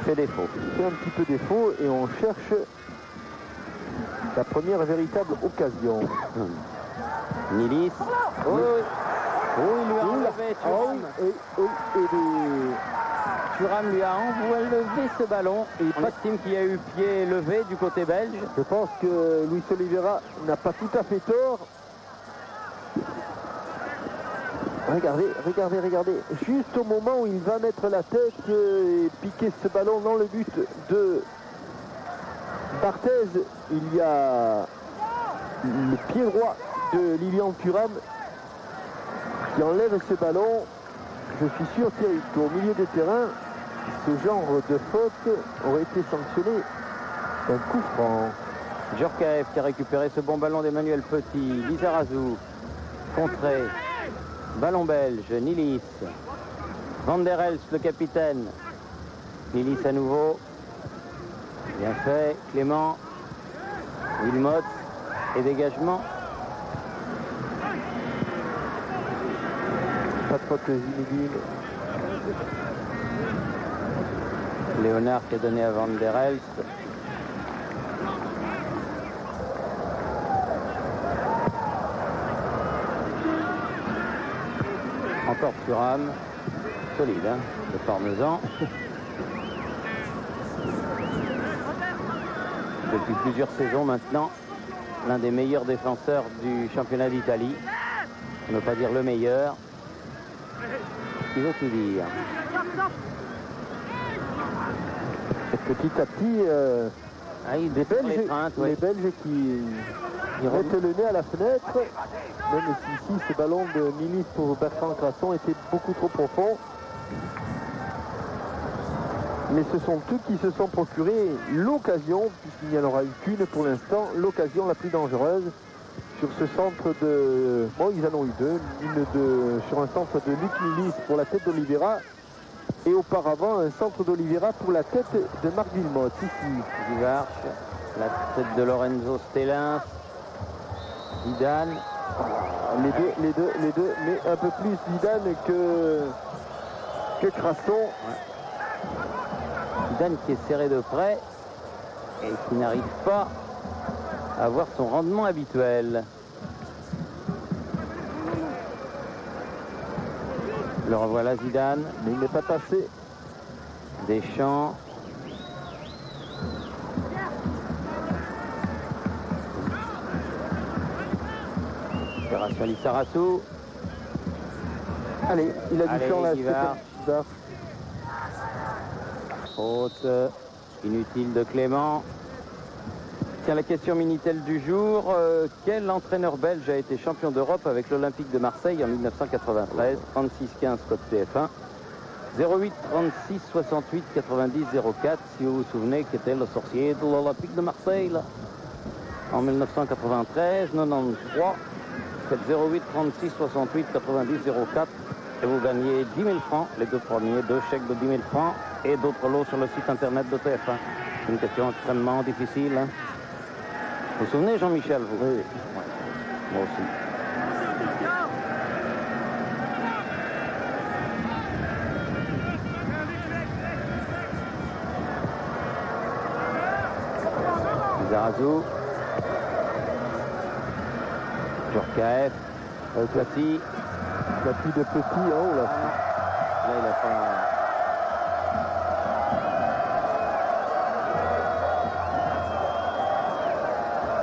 Fait défaut. fait un petit peu défaut, et on cherche la première véritable occasion. Nilis. Oh, oui. Oh, il lui a enlevé Ah Thuram. oui, et Thuram lui a enlevé ce ballon. Et on estime qu'il y a eu pied levé du côté belge. Je pense que Luis Oliveira n'a pas tout à fait tort. Regardez, regardez, regardez. Juste au moment où il va mettre la tête et piquer ce ballon dans le but de Barthez, il y a le pied droit de Lilian Thuram qui enlève ce ballon. Je suis sûr, Thierry, qu'au milieu de terrain, ce genre de faute aurait été sanctionné d'un coup franc. Djorkaeff qui a récupéré ce bon ballon d'Emmanuel Petit. Lizarazu, contré. Ballon belge, Nilis. Van der Elst, le capitaine. Nilis à nouveau. Bien fait. Clément. Wilmot. Et dégagement. Pas de faute Zinedine. Léonard qui a donné à Van der Elst. Encore Thuram. Solide, hein, le Parmesan. Depuis plusieurs saisons maintenant, l'un des meilleurs défenseur du championnat d'Italie. On ne veut pas dire le meilleur. Il veut tout dire. Petit à petit, Il les descend Belges, les craintes, oui. les Belges qui mettent le nez à la fenêtre, même si ici ce ballon de Nilis pour Bertrand Crasson était beaucoup trop profond. Mais ce sont eux qui se sont procuré l'occasion, puisqu'il n'y en aura eu qu'une pour l'instant, l'occasion la plus dangereuse sur ce centre de... Bon, ils en ont eu deux, sur un centre de Luc Nilis pour la tête d'Oliveira, et auparavant un centre d'Oliveira pour la tête de Marc Wilmot. Ici. Guivarch, la tête de Lorenzo Stellin, Zidane. Les deux, mais un peu plus Zidane que Crasson. Ouais. Zidane qui est serré de près et qui n'arrive pas à avoir son rendement habituel. Le revoilà Zidane. Mais il n'est pas passé. Deschamps. Opération Lissarassou. Allez, il a du Allez, champ là. Guivarch. Faute inutile de Clément. Tiens, la question Minitel du jour. Quel entraîneur belge a été champion d'Europe avec l'Olympique de Marseille en 1993? 36-15 code TF1. 08 36 68 90 04. Si vous vous souvenez, qui était le sorcier de l'Olympique de Marseille là, en 1993, 93. Faites 08 36 68 90 04 et vous gagnez 10 000 francs. Les deux premiers, 2 chèques de 10 000 francs et d'autres lots sur le site internet de TF1. C'est une question extrêmement difficile. Hein. Vous vous souvenez, Jean-Michel, vous? Oui. Ouais. Moi aussi. Lizarazu. Djorkaeff. Classy. Classy de Petit en haut là. Là, il n'a pas...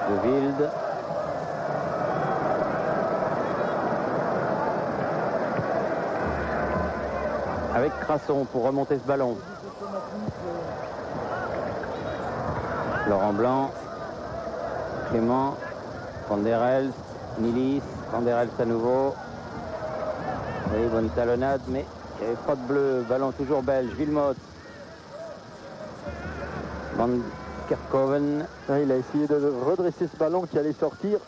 De Wilde. Avec Crasson pour remonter ce ballon. Laurent Blanc. Clément. Van der Elst. Nilis. Van der Elst à nouveau. Oui, bonne talonnade, mais il n'y avait pas de bleu. Ballon toujours belge. Wilmot. Van Kerkhoven. Il a essayé de redresser ce ballon qui allait sortir.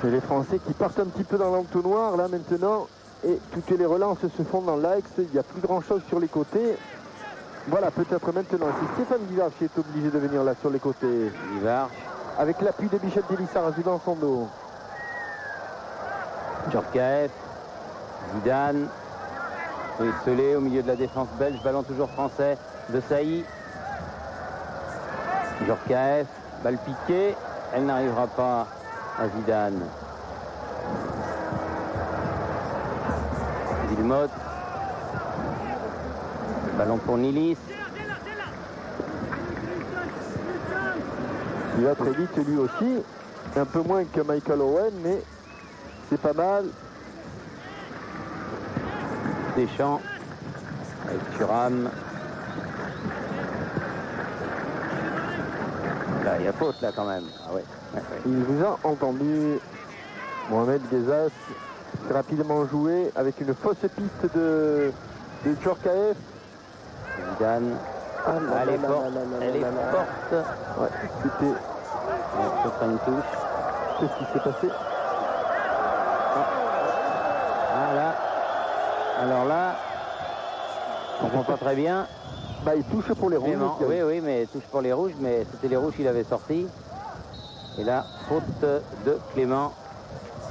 Et les Français qui partent un petit peu dans l'entonnoir là maintenant. Et toutes les relances se font dans l'axe. Il n'y a plus grand chose sur les côtés. Voilà, peut-être maintenant. C'est Stéphane Guivarch qui est obligé de venir là sur les côtés. Guivarch. Avec l'appui de Michel Lissarassou dans son dos. Djorkaeff. Zidane. Esselé au milieu de la défense belge. Ballon toujours français de Sailly. Djorkaeff. Balle piquée. Elle n'arrivera pas à Zidane. Wilmot. Ballon pour Nilis. Il va très vite lui aussi. Un peu moins que Michael Owen, mais c'est pas mal. Deschamps avec Thuram. Là, il y a faute là quand même. Ah ouais. Il vous a entendu, Mohamed Ghezas, rapidement joué avec une fausse piste de Djorkaeff. Zidane. Elle est forte. Elle est forte. Ouais, c'était. Ce sera une touche. Qu'est-ce qui s'est passé? Voilà. Alors là, on comprend pas très bien. Bah, il touche pour les rouges. Oui, oui, mais touche pour les rouges, mais c'était les rouges qu'il avait sorti. Et là, faute de Clément.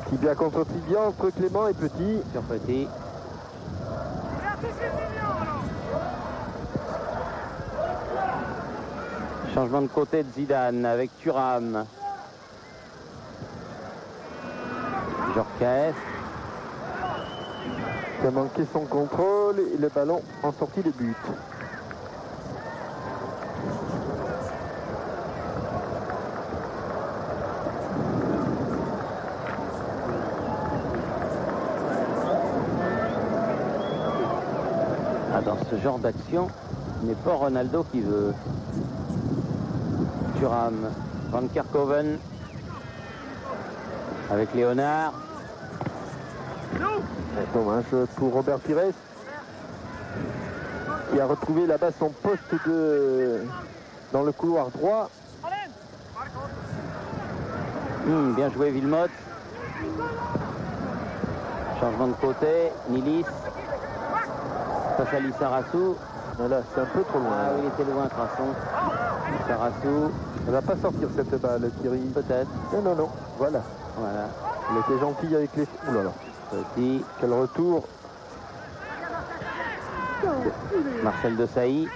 Tibia contre tibia entre Clément et Petit. Sur Petit. Changement de côté de Zidane avec Thuram. Djorkaeff. Qui a manqué son contrôle et le ballon en sortie de but. Dans ce genre d'action, ce n'est pas Ronaldo qui veut. Thuram, Van Kerkhoven avec Léonard. Dommage pour Robert Pires qui a retrouvé là-bas son poste dans le couloir droit. Bien joué Wilmot. Changement de côté, Nilis. Face à Lissarassou. Voilà, c'est un peu trop loin. Ah oui, il était loin, Crasson. Lissarassou. Elle va pas sortir cette balle, Thierry. Peut-être. Non, non. Voilà. Voilà. Il était gentil avec les... Ouh là là. Petit. Quel retour. Marcel Desailly.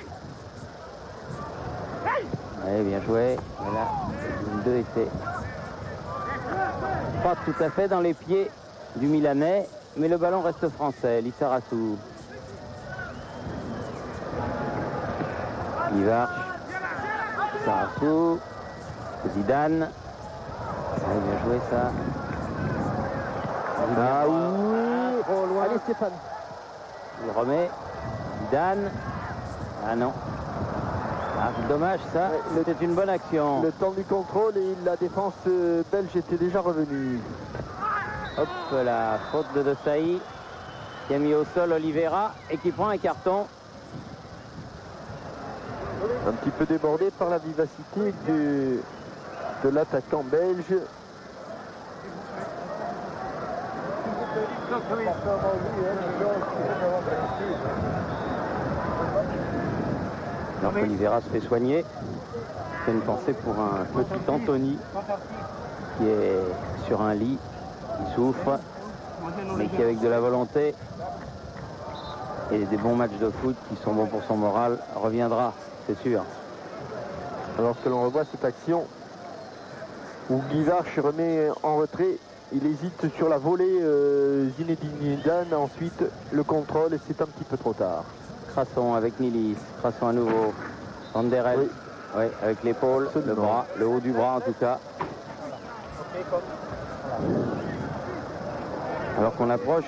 Ouais, bien joué. Voilà. Les deux étaient pas tout à fait dans les pieds du Milanais, mais le ballon reste français. Lissarassou. Ivarch. Lissarassou. Zidane. Ouais, bien joué ça. Ah oui. Trop loin. Allez Stéphane. Il remet. Zidane. Ah non. Ah, c'est dommage ça. C'était une bonne action. Le temps du contrôle et la défense belge était déjà revenue. Hop là, faute de Desailly qui a mis au sol Oliveira et qui prend un carton. Un petit peu débordé par la vivacité de l'attaquant belge. Alors qu'Oliveira se fait soigner. C'est une pensée pour un petit Anthony qui est sur un lit, qui souffre, mais qui avec de la volonté et des bons matchs de foot qui sont bons pour son moral reviendra, c'est sûr. Alors que l'on revoit cette action où Guivarch remet en retrait, il hésite sur la volée Zinedine Zidane, ensuite le contrôle et c'est un petit peu trop tard. Crasson avec Nilis, Crasson à nouveau, Van der Elst, oui, avec l'épaule, le bras, le haut du bras en tout cas. Alors qu'on approche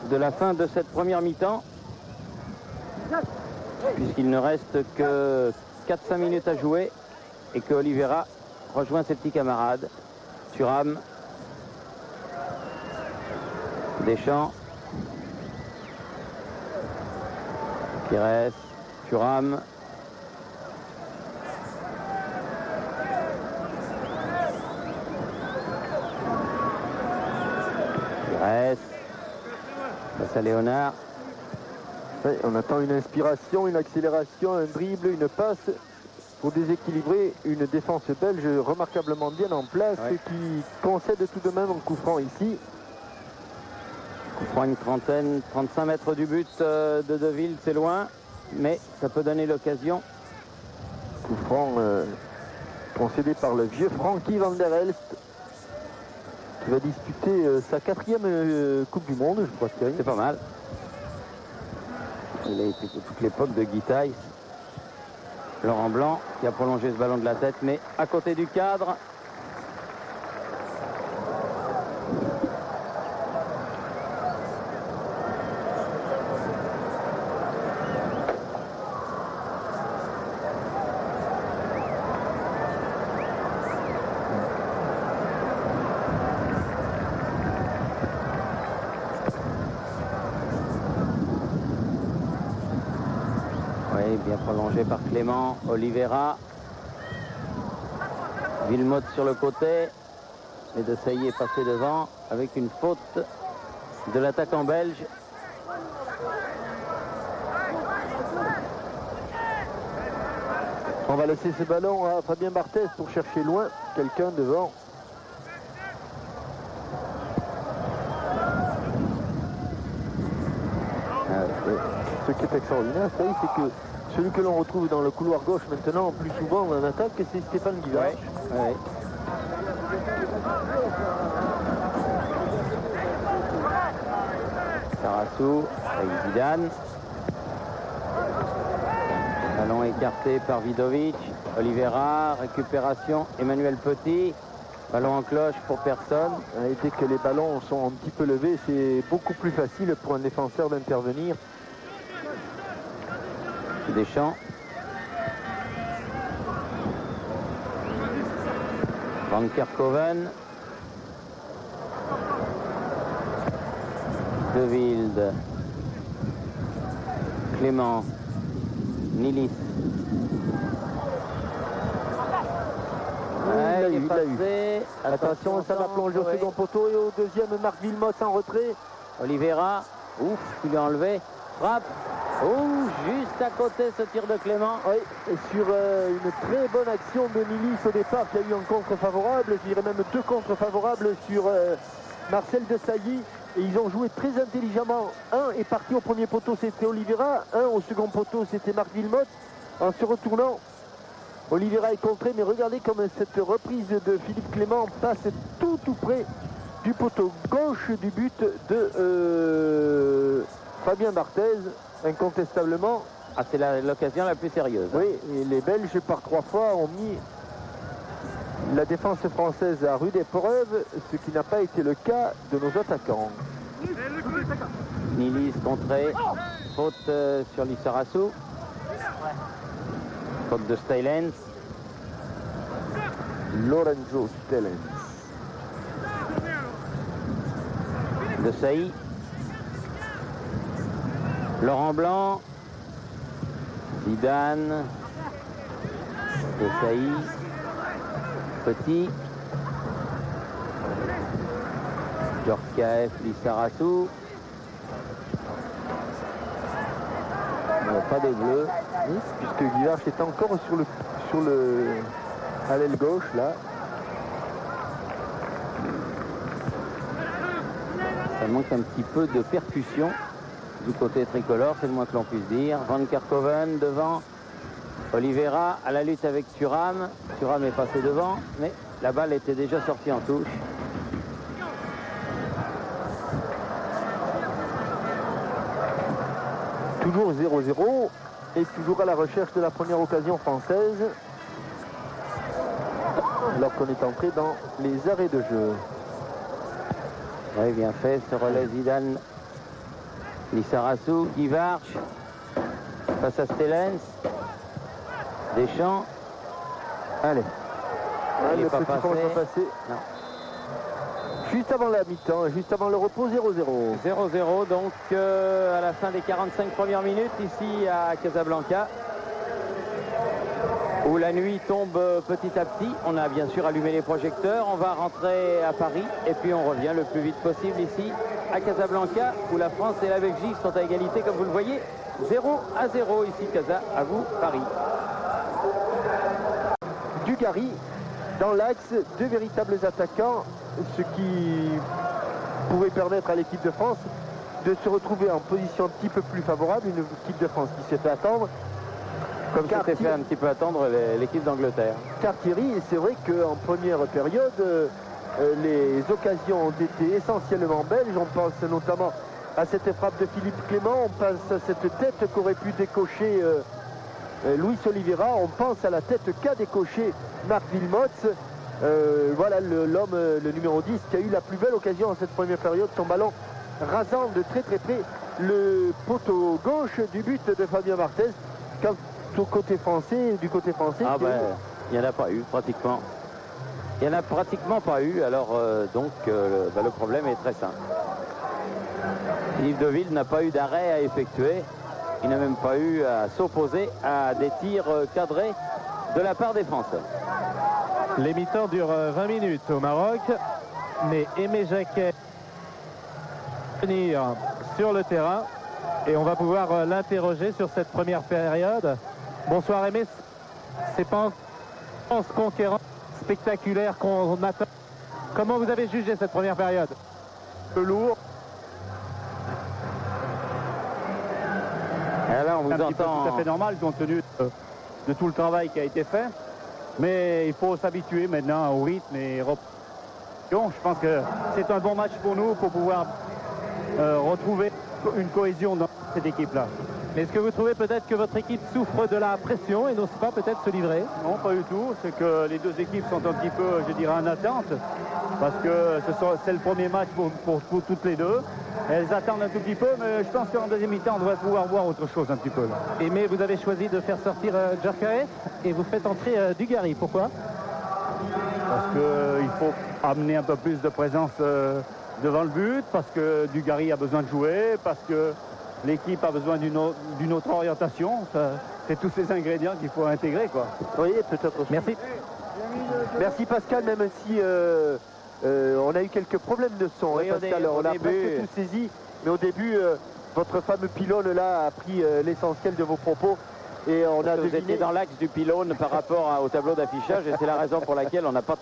de la fin de cette première mi-temps, puisqu'il ne reste que 4-5 minutes à jouer et que Oliveira rejoint ses petits camarades. Thuram, Deschamps, Pires, Thuram, Pires, face à Léonard. Oui, on attend une inspiration, une accélération, un dribble, une passe pour déséquilibrer une défense belge remarquablement bien en place, qui concède tout de même un coup franc ici. Coup franc une trentaine, 35 mètres du but de Deville, c'est loin, mais ça peut donner l'occasion. Coup franc concédé par le vieux Frankie Van der Elst, qui va disputer sa 4e Coupe du Monde, je crois, Thierry. C'est pas mal. Il a été toute l'époque de Guy Thys. Laurent Blanc qui a prolongé ce ballon de la tête, mais à côté du cadre. Oui, bien prolongé par Clément, Oliveira. Villemotte sur le côté. Et de Sailly est passé devant avec une faute de l'attaquant belge. On va laisser ce ballon à Fabien Barthez pour chercher loin quelqu'un devant. Ce qui est extraordinaire, c'est que celui que l'on retrouve dans le couloir gauche maintenant, plus souvent en attaque, c'est Stéphane Guivarch. Ouais. Sarassou avec Zidane. Ballon écarté par Vidovic. Oliveira, récupération, Emmanuel Petit. Ballon en cloche pour personne. Et dès que les ballons sont un petit peu levés, c'est beaucoup plus facile pour un défenseur d'intervenir. Deschamps. Van Kerkhoven. De Wilde. Clément. Nilis. Il a eu. Attention, ça va plonger au second poteau et au deuxième, Marc Villemotte en retrait. Oliveira. Ouf, il l'a enlevé. Frappe. Oh, juste à côté ce tir de Clément. Oui, et sur une très bonne action de Nilis au départ, qui a eu un contre favorable, je dirais même deux contre favorables sur Marcel Desailly. Et ils ont joué très intelligemment. Un est parti au premier poteau, c'était Oliveira. Un au second poteau, c'était Marc Villemotte. En se retournant, Oliveira est contré, mais regardez comme cette reprise de Philippe Clément passe tout près du poteau gauche du but de Fabien Barthez. Incontestablement. Ah, c'est l'occasion la plus sérieuse. Oui, et les Belges par 3 fois ont mis la défense française à rude épreuve, ce qui n'a pas été le cas de nos attaquants. Nilis contré, faute sur Lissarassou. Faute de Stelens. Lorenzo Stelens. De Sailly. Laurent Blanc. Zidane. De Sailly. Petit. Djorkaeff, Lissarassou. Pas de bleu, puisque Guivarch est encore sur le à l'aile gauche là. Ça manque un petit peu de percussion du côté tricolore, c'est le moins que l'on puisse dire. Van Kerkhoven devant. Oliveira à la lutte avec Thuram. Thuram est passé devant, mais la balle était déjà sortie en touche. Toujours 0-0 et toujours à la recherche de la première occasion française. Alors qu'on est entré dans les arrêts de jeu. Oui, bien fait, ce relais Zidane. Lissarassou, Guivarch. Face à Stelens. Deschamps. Allez. Il le n'est pas petit pont est pas passé. Non. Juste avant la mi-temps, juste avant le repos, 0-0. 0-0 donc à la fin des 45 premières minutes ici à Casablanca, où la nuit tombe petit à petit. On a bien sûr allumé les projecteurs, on va rentrer à Paris et puis on revient le plus vite possible ici à Casablanca, où la France et la Belgique sont à égalité comme vous le voyez. 0-0 ici Casa, à vous Paris. Dugarry dans l'axe, deux véritables attaquants, ce qui pourrait permettre à l'équipe de France de se retrouver en position un petit peu plus favorable, une équipe de France qui s'est fait attendre. Comme s'était fait un petit peu attendre l'équipe d'Angleterre. Car Thierry, c'est vrai qu'en première période, les occasions ont été essentiellement belges. On pense notamment à cette frappe de Philippe Clément. On pense à cette tête qu'aurait pu décocher Luis Oliveira. On pense à la tête qu'a décoché Marc Wilmots. Voilà l'homme, le numéro 10, qui a eu la plus belle occasion en cette première période. Son ballon rasant de très très près le poteau gauche du but de Fabien Barthez. Quant au côté français, du côté français, il n'y en a pas eu pratiquement. Il n'y en a pratiquement pas eu. Alors le problème est très simple. Philippe Devilde n'a pas eu d'arrêt à effectuer. Il n'a même pas eu à s'opposer à des tirs cadrés de la part des Français. Les mi-temps durent 20 minutes au Maroc, mais Aimé Jacquet va venir sur le terrain et on va pouvoir l'interroger sur cette première période. Bonsoir Aimé, c'est pas un conquérant spectaculaire qu'on attend. Comment vous avez jugé cette première période? peu lourd. Et là, on vous un petit peu entend. tout à fait normal compte tenu de tout le travail qui a été fait. Mais il faut s'habituer maintenant au rythme et je pense que c'est un bon match pour nous pour pouvoir retrouver une cohésion dans cette équipe-là. Est-ce que vous trouvez peut-être que votre équipe souffre de la pression et n'ose pas peut-être se livrer? Non, pas du tout. C'est que les deux équipes sont un petit peu, je dirais, en attente. Parce que c'est le premier match pour toutes les deux. Elles attendent un tout petit peu, mais je pense qu'en deuxième mi-temps, on devrait pouvoir voir autre chose un petit peu. Là. Aimé, vous avez choisi de faire sortir Djorkaeff et vous faites entrer Dugarry. Pourquoi? Parce qu'il faut amener un peu plus de présence devant le but, parce que Dugarry a besoin de jouer, parce que l'équipe a besoin d'une autre orientation. C'est tous ces ingrédients qu'il faut intégrer, quoi. Oui, peut-être. Merci. Merci Pascal, même si on a eu quelques problèmes de son. Oui, Pascal, on a début, presque tout saisi, mais au début, votre fameux pylône là a pris l'essentiel de vos propos. Et on a Vous deviné... étiez dans l'axe du pylône par rapport au tableau d'affichage et c'est la raison pour laquelle on n'a pas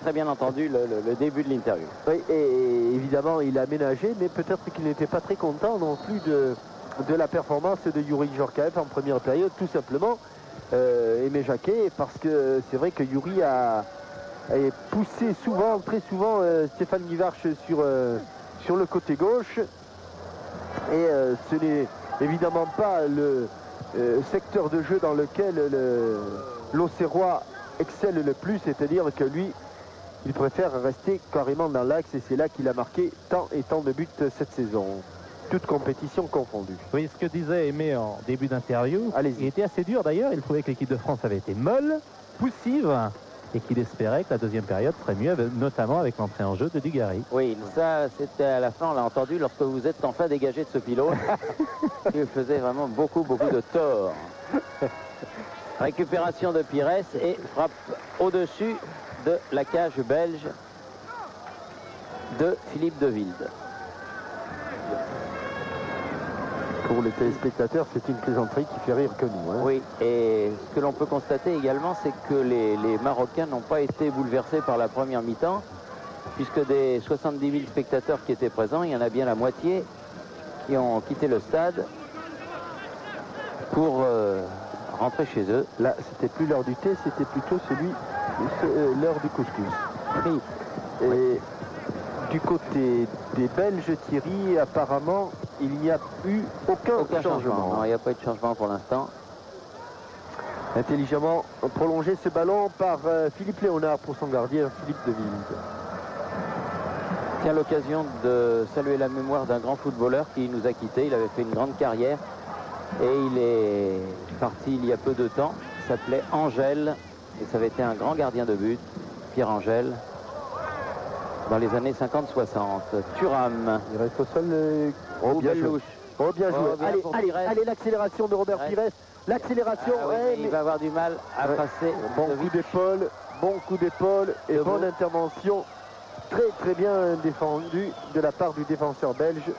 très bien entendu le début de l'interview. Oui, et évidemment, il a ménagé, mais peut-être qu'il n'était pas très content non plus de la performance de Youri Djorkaeff en première période, tout simplement. Aimé Jacquet, parce que c'est vrai que Youri a poussé souvent, très souvent, Stéphane Guivarch sur le côté gauche. Et ce n'est évidemment pas le secteur de jeu dans lequel l'Auxerrois excelle le plus, c'est-à-dire que lui, il préfère rester carrément dans l'axe et c'est là qu'il a marqué tant et tant de buts cette saison, toute compétition confondue. Oui, ce que disait Aimé en début d'interview, Allez-y. il était assez dur d'ailleurs, il trouvait que l'équipe de France avait été molle, poussive, et qu'il espérait que la deuxième période serait mieux, notamment avec l'entrée en jeu de Dugarry. Oui, ça c'était à la fin, on l'a entendu, lorsque vous êtes enfin dégagé de ce pylône. Il faisait vraiment beaucoup de tort. Récupération de Pires et frappe au-dessus de la cage belge de Philippe Devilde. Pour les téléspectateurs, c'est une plaisanterie qui fait rire que nous. Hein. Oui, et ce que l'on peut constater également, c'est que les Marocains n'ont pas été bouleversés par la première mi-temps, puisque des 70 000 spectateurs qui étaient présents, il y en a bien la moitié qui ont quitté le stade pour rentrer chez eux. Là, c'était plus l'heure du thé, c'était plutôt l'heure du couscous. Oui. Et du côté des Belges, Thierry, apparemment, il n'y a eu aucun changement. Non, il n'y a pas eu de changement pour l'instant. Intelligemment prolongé ce ballon par Philippe Léonard pour son gardien, Philippe Devilde. Tiens, l'occasion de saluer la mémoire d'un grand footballeur qui nous a quittés. Il avait fait une grande carrière et il est parti il y a peu de temps. Il s'appelait Angèle et ça avait été un grand gardien de but, Pierre Angèle, dans les années 50-60. Thuram. Il reste au sol. Bien joué. Oh, bien joué. Allez, l'accélération de Robert Pires. L'accélération. Il va avoir du mal à passer. Bon coup d'épaule et bonne intervention. Très bien défendu de la part du défenseur belge.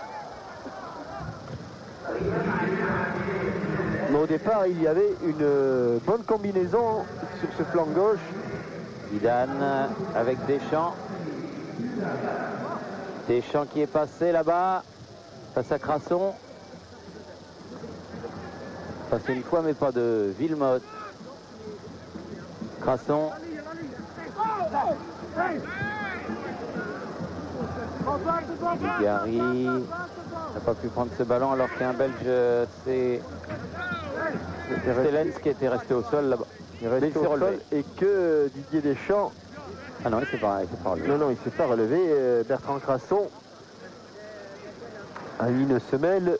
Mais au départ, il y avait une bonne combinaison sur ce flanc gauche. Zidane avec Deschamps. Deschamps qui est passé là-bas face à Crasson. Passé une fois mais pas de Wilmots. Crasson. Dugarry. n'a pas pu prendre ce ballon alors qu'un Belge, c'est Stellens qui était resté au sol là-bas. Il est resté au sol et que Didier Deschamps. Ah non, il s'est pas relevé. Non, il ne s'est pas relevé. Bertrand Crasson a eu une semelle.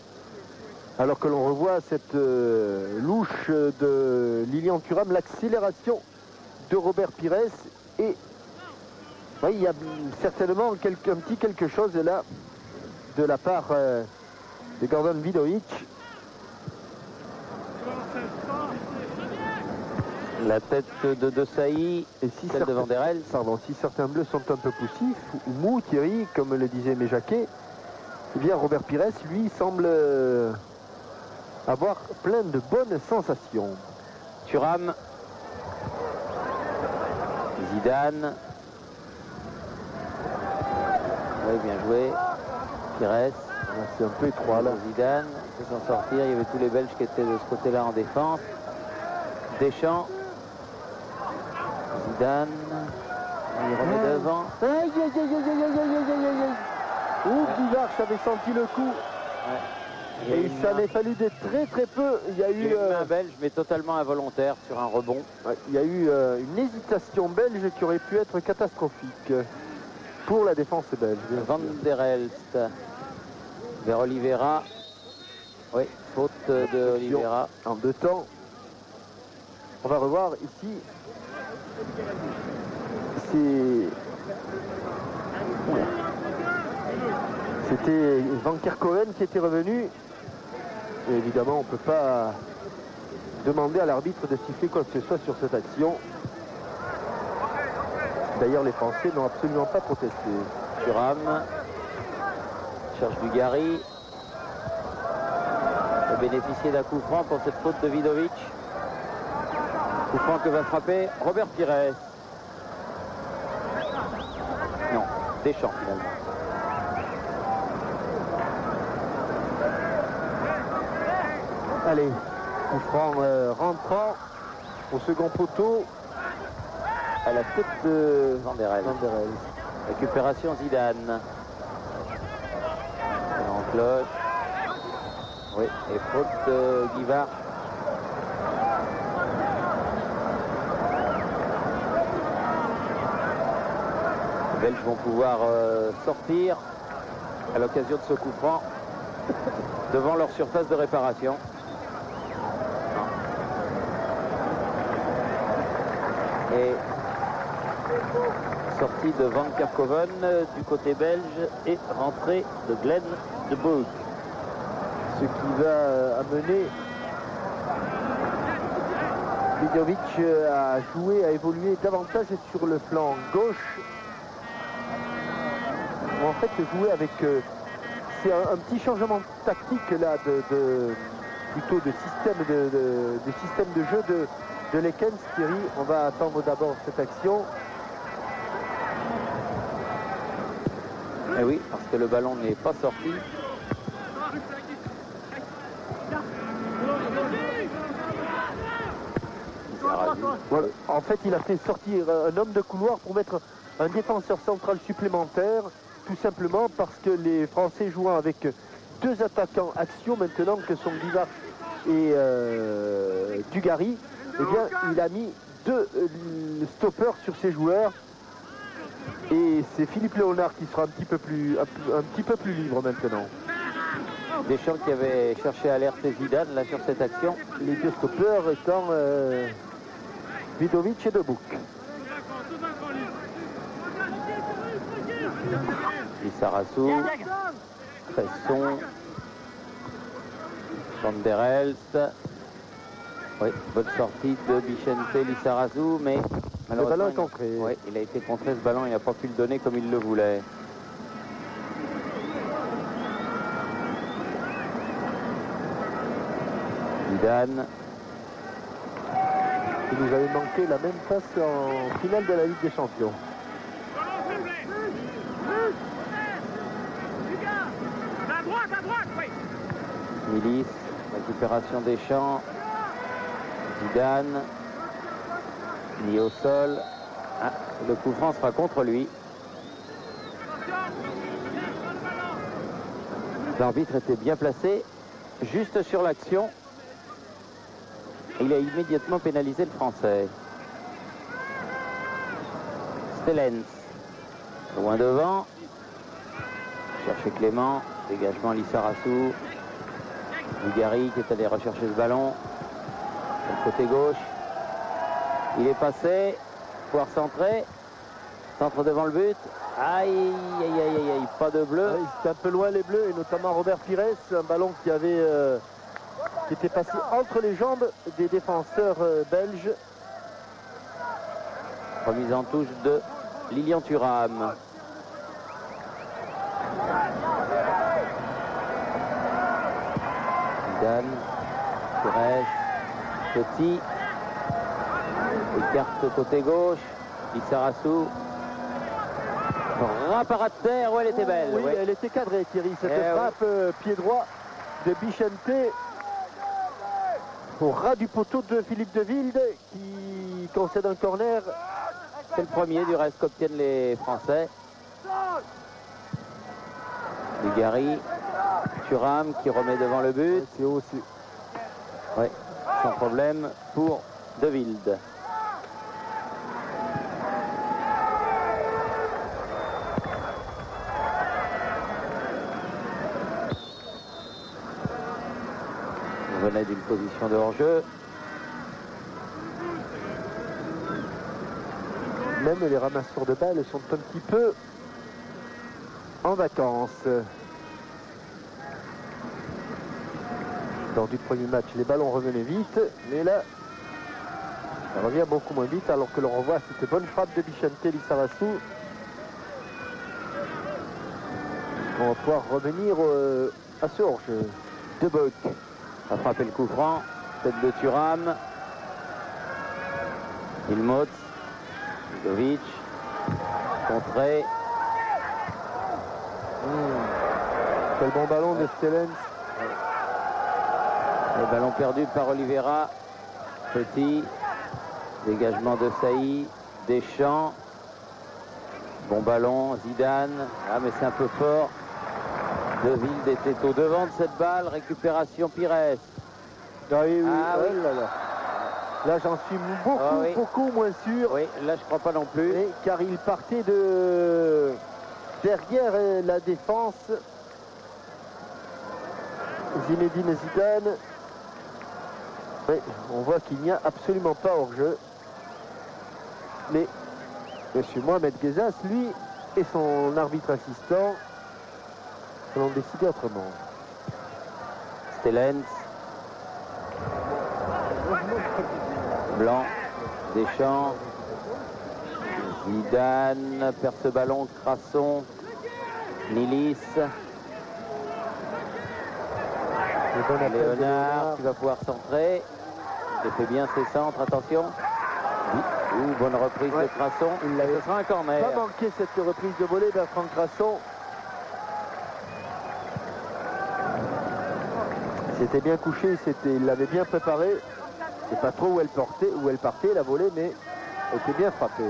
Alors que l'on revoit cette louche de Lilian Thuram, l'accélération de Robert Pires. Et oui, il y a certainement un petit quelque chose là de la part de Gordon Vidovic. La tête de Desailly et celle de Van der Elst. Pardon, si certains bleus sont un peu poussifs ou mous, Thierry, comme le disait Méjaquet, eh bien Robert Pires, lui, semble avoir plein de bonnes sensations. Thuram, Zidane. Oui, bien joué. Pires. C'est un peu étroit là. Zidane peut s'en sortir. Il y avait tous les Belges qui étaient de ce côté-là en défense. Deschamps. Zidane. Il remet devant. Aïe, aïe, aïe, aïe, aïe, aïe, aïe, aïe, aïe, aïe. Guivarch avait senti le coup. Ouais. Et il s'en est fallu de très très peu. Il y a eu une main belge, mais totalement involontaire sur un rebond. Il y a eu une hésitation belge qui aurait pu être catastrophique pour la défense belge. Van der Elst vers Oliveira. Oui, faute de Oliveira. En deux temps. On va revoir ici. C'était Van Kerkhoven qui était revenu. Et évidemment, on ne peut pas demander à l'arbitre de siffler quoi que ce soit sur cette action. D'ailleurs, les Français n'ont absolument pas protesté. Thuram cherche Dugarry. Il a bénéficié d'un coup franc pour cette faute de Vidovic. Coup franc que va frapper Robert Pires. Non, Deschamps finalement. Allez, coup franc rentrant au second poteau à la tête de Van der Elst. Récupération Zidane. Et en cloche. Oui, et faute de Guivard. Les Belges vont pouvoir sortir à l'occasion de ce coup franc devant leur surface de réparation. Et sortie de Van Kerkhoven du côté belge et rentrée de Glenn de Boog. Ce qui va amener Vidovic à jouer, à évoluer davantage sur le flanc gauche. Ou en fait jouer avec... c'est un petit changement tactique là plutôt de système de jeu de Lekens, Thierry. On va attendre d'abord cette action. Eh oui, parce que le ballon n'est pas sorti. Ouais, en fait, il a fait sortir un homme de couloir pour mettre un défenseur central supplémentaire, tout simplement parce que les Français jouant avec deux attaquants axiaux maintenant, que sont Guivard et Dugarry, eh bien, il a mis deux stoppers sur ses joueurs. Et c'est Philippe Léonard qui sera un petit peu plus libre maintenant. Deschamps qui avait cherché à alerter Zidane là sur cette action. Les deux stoppeurs étant Vidovic et De Book. Lissarazu, Cresson, Van der Elst. Oui, bonne sortie de Vicente Lissarazu, mais le ballon est contré. Oui, il a été contré ce ballon, il n'a pas pu le donner comme il le voulait. Zidane. Il nous avait manqué la même passe en finale de la Ligue des Champions. Milis, récupération des champs. Zidane, mis au sol. Ah, le coup franc sera contre lui. L'arbitre était bien placé, juste sur l'action. Il a immédiatement pénalisé le Français. Stellens, loin devant. Chercher Clément, dégagement Lissarassou. Dugarry qui est allé rechercher ce ballon. Sur le côté gauche. Il est passé, pouvoir centrer. Centre devant le but. Aïe, aïe, aïe, aïe, aïe, pas de bleu. Ouais, c'était un peu loin les Bleus, et notamment Robert Pires, un ballon qui était passé entre les jambes des défenseurs belges. Remise en touche de Lilian Thuram. Zidane, Pires, Petit, écarte côté gauche, Lissarassou. Frappe à ras de terre, ouais, elle était belle. Oui, ouais. elle était cadrée, Thierry. Cette Eh frappe pied droit de Bichente au ras du poteau de Philippe Deville qui concède un corner. C'est le premier du reste qu'obtiennent les Français. Dugarry, Thuram qui remet devant le but. C'est haut aussi. Oui, sans problème pour De Wilde. On venait d'une position de hors-jeu. Même les ramasseurs de balles sont un petit peu en vacances. Lors du premier match, les ballons revenaient vite, mais là, ça revient beaucoup moins vite, alors que l'on revoit cette bonne frappe de Bichente Lissarassou. On va pouvoir revenir à ce hors-jeu. De Bock a frappé le coup franc. Tête de Thuram. Ilmot. Ludovic. Contré. Quel bon ballon de Stellens. Le ballon perdu par Oliveira. Petit. Dégagement de Saï. Deschamps. Bon ballon. Zidane. Ah mais c'est un peu fort. De Wilde était au devant de cette balle. Récupération Pires. Ah oui, oui. Ah oui. Oh là là. Là, j'en suis beaucoup, Ah oui. beaucoup moins sûr. Oui, là je crois pas non plus. Et car il partait de derrière la défense. Zinedine Zidane. Oui, on voit qu'il n'y a absolument pas hors-jeu. Mais M. Mohamed Ghezas, lui, et son arbitre assistant ont décidé autrement. Stellens. Blanc. Deschamps. Zidane perd ce ballon. Crasson. Nilis. Léonard qui va pouvoir centrer. Il fait bien ses centres, attention. Bonne reprise de Crasson. Ce sera un corner. Pas manqué cette reprise de volée Bertrand Crasson. C'était bien couché, il l'avait bien préparé. C'est pas trop où elle partait la volée, mais elle était bien frappée.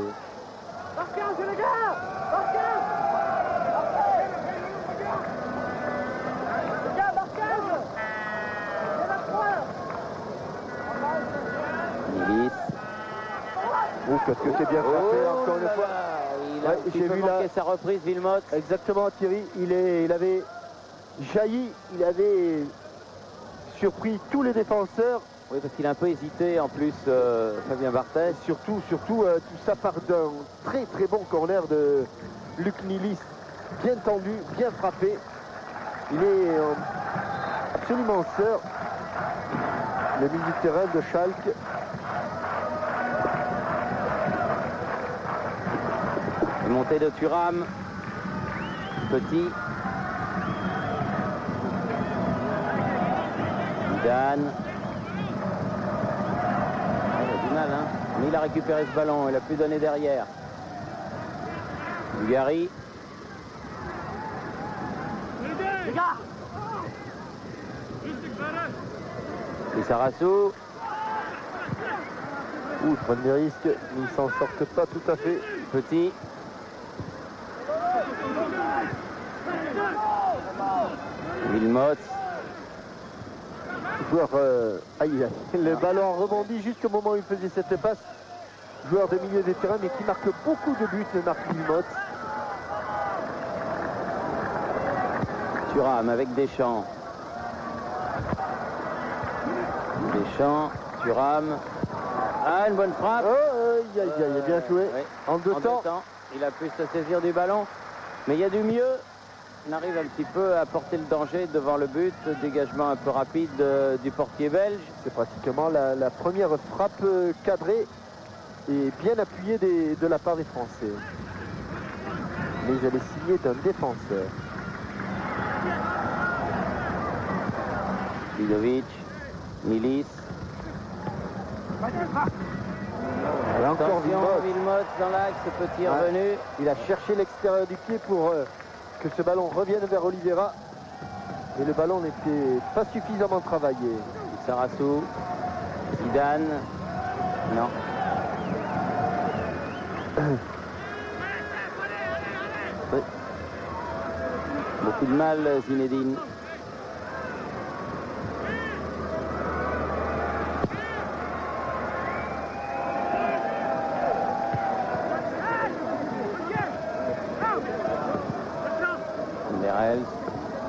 Nilis. Oh, qu'est-ce que c'est bien frappé encore une fois. Il a un petit peu manqué sa reprise, Wilmot. Exactement, Thierry. Il avait jailli, il avait surpris tous les défenseurs. Oui, parce qu'il a un peu hésité en plus, Fabien Barthez. Surtout, tout ça part d'un très très bon corner de Luc Nilis. Bien tendu, bien frappé. Il est absolument sûr. Le milieu de terrain de Schalke. Montée de Thuram. Petit. Zidane. Il a du mal, hein. Mais il a récupéré ce ballon, il a pu donner derrière. Dugarry. Lissarassou. Ils prennent des risques, mais ils s'en sortent pas tout à fait. Petit. Wilmots. Joueur, le ballon rebondit jusqu'au moment où il faisait cette passe. Joueur de milieu de terrain mais qui marque beaucoup de buts, Marc Wilmots. Thuram avec Deschamps. Deschamps, Thuram. Ah, une bonne frappe. Bien joué. Oui. En deux temps. Il a pu se saisir du ballon. Mais il y a du mieux. On arrive un petit peu à porter le danger devant le but. Dégagement un peu rapide du portier belge. C'est pratiquement la première frappe cadrée et bien appuyée de la part des Français. Mais elle est signée d'un défenseur. Vidovic, Milis. Et encore Attention, Wilmots dans l'axe, petit revenu. Il a cherché l'extérieur du pied pour que ce ballon revienne vers Oliveira. Et le ballon n'était pas suffisamment travaillé. Sarassou, Zidane. Non. Oui. Beaucoup de mal, Zinedine.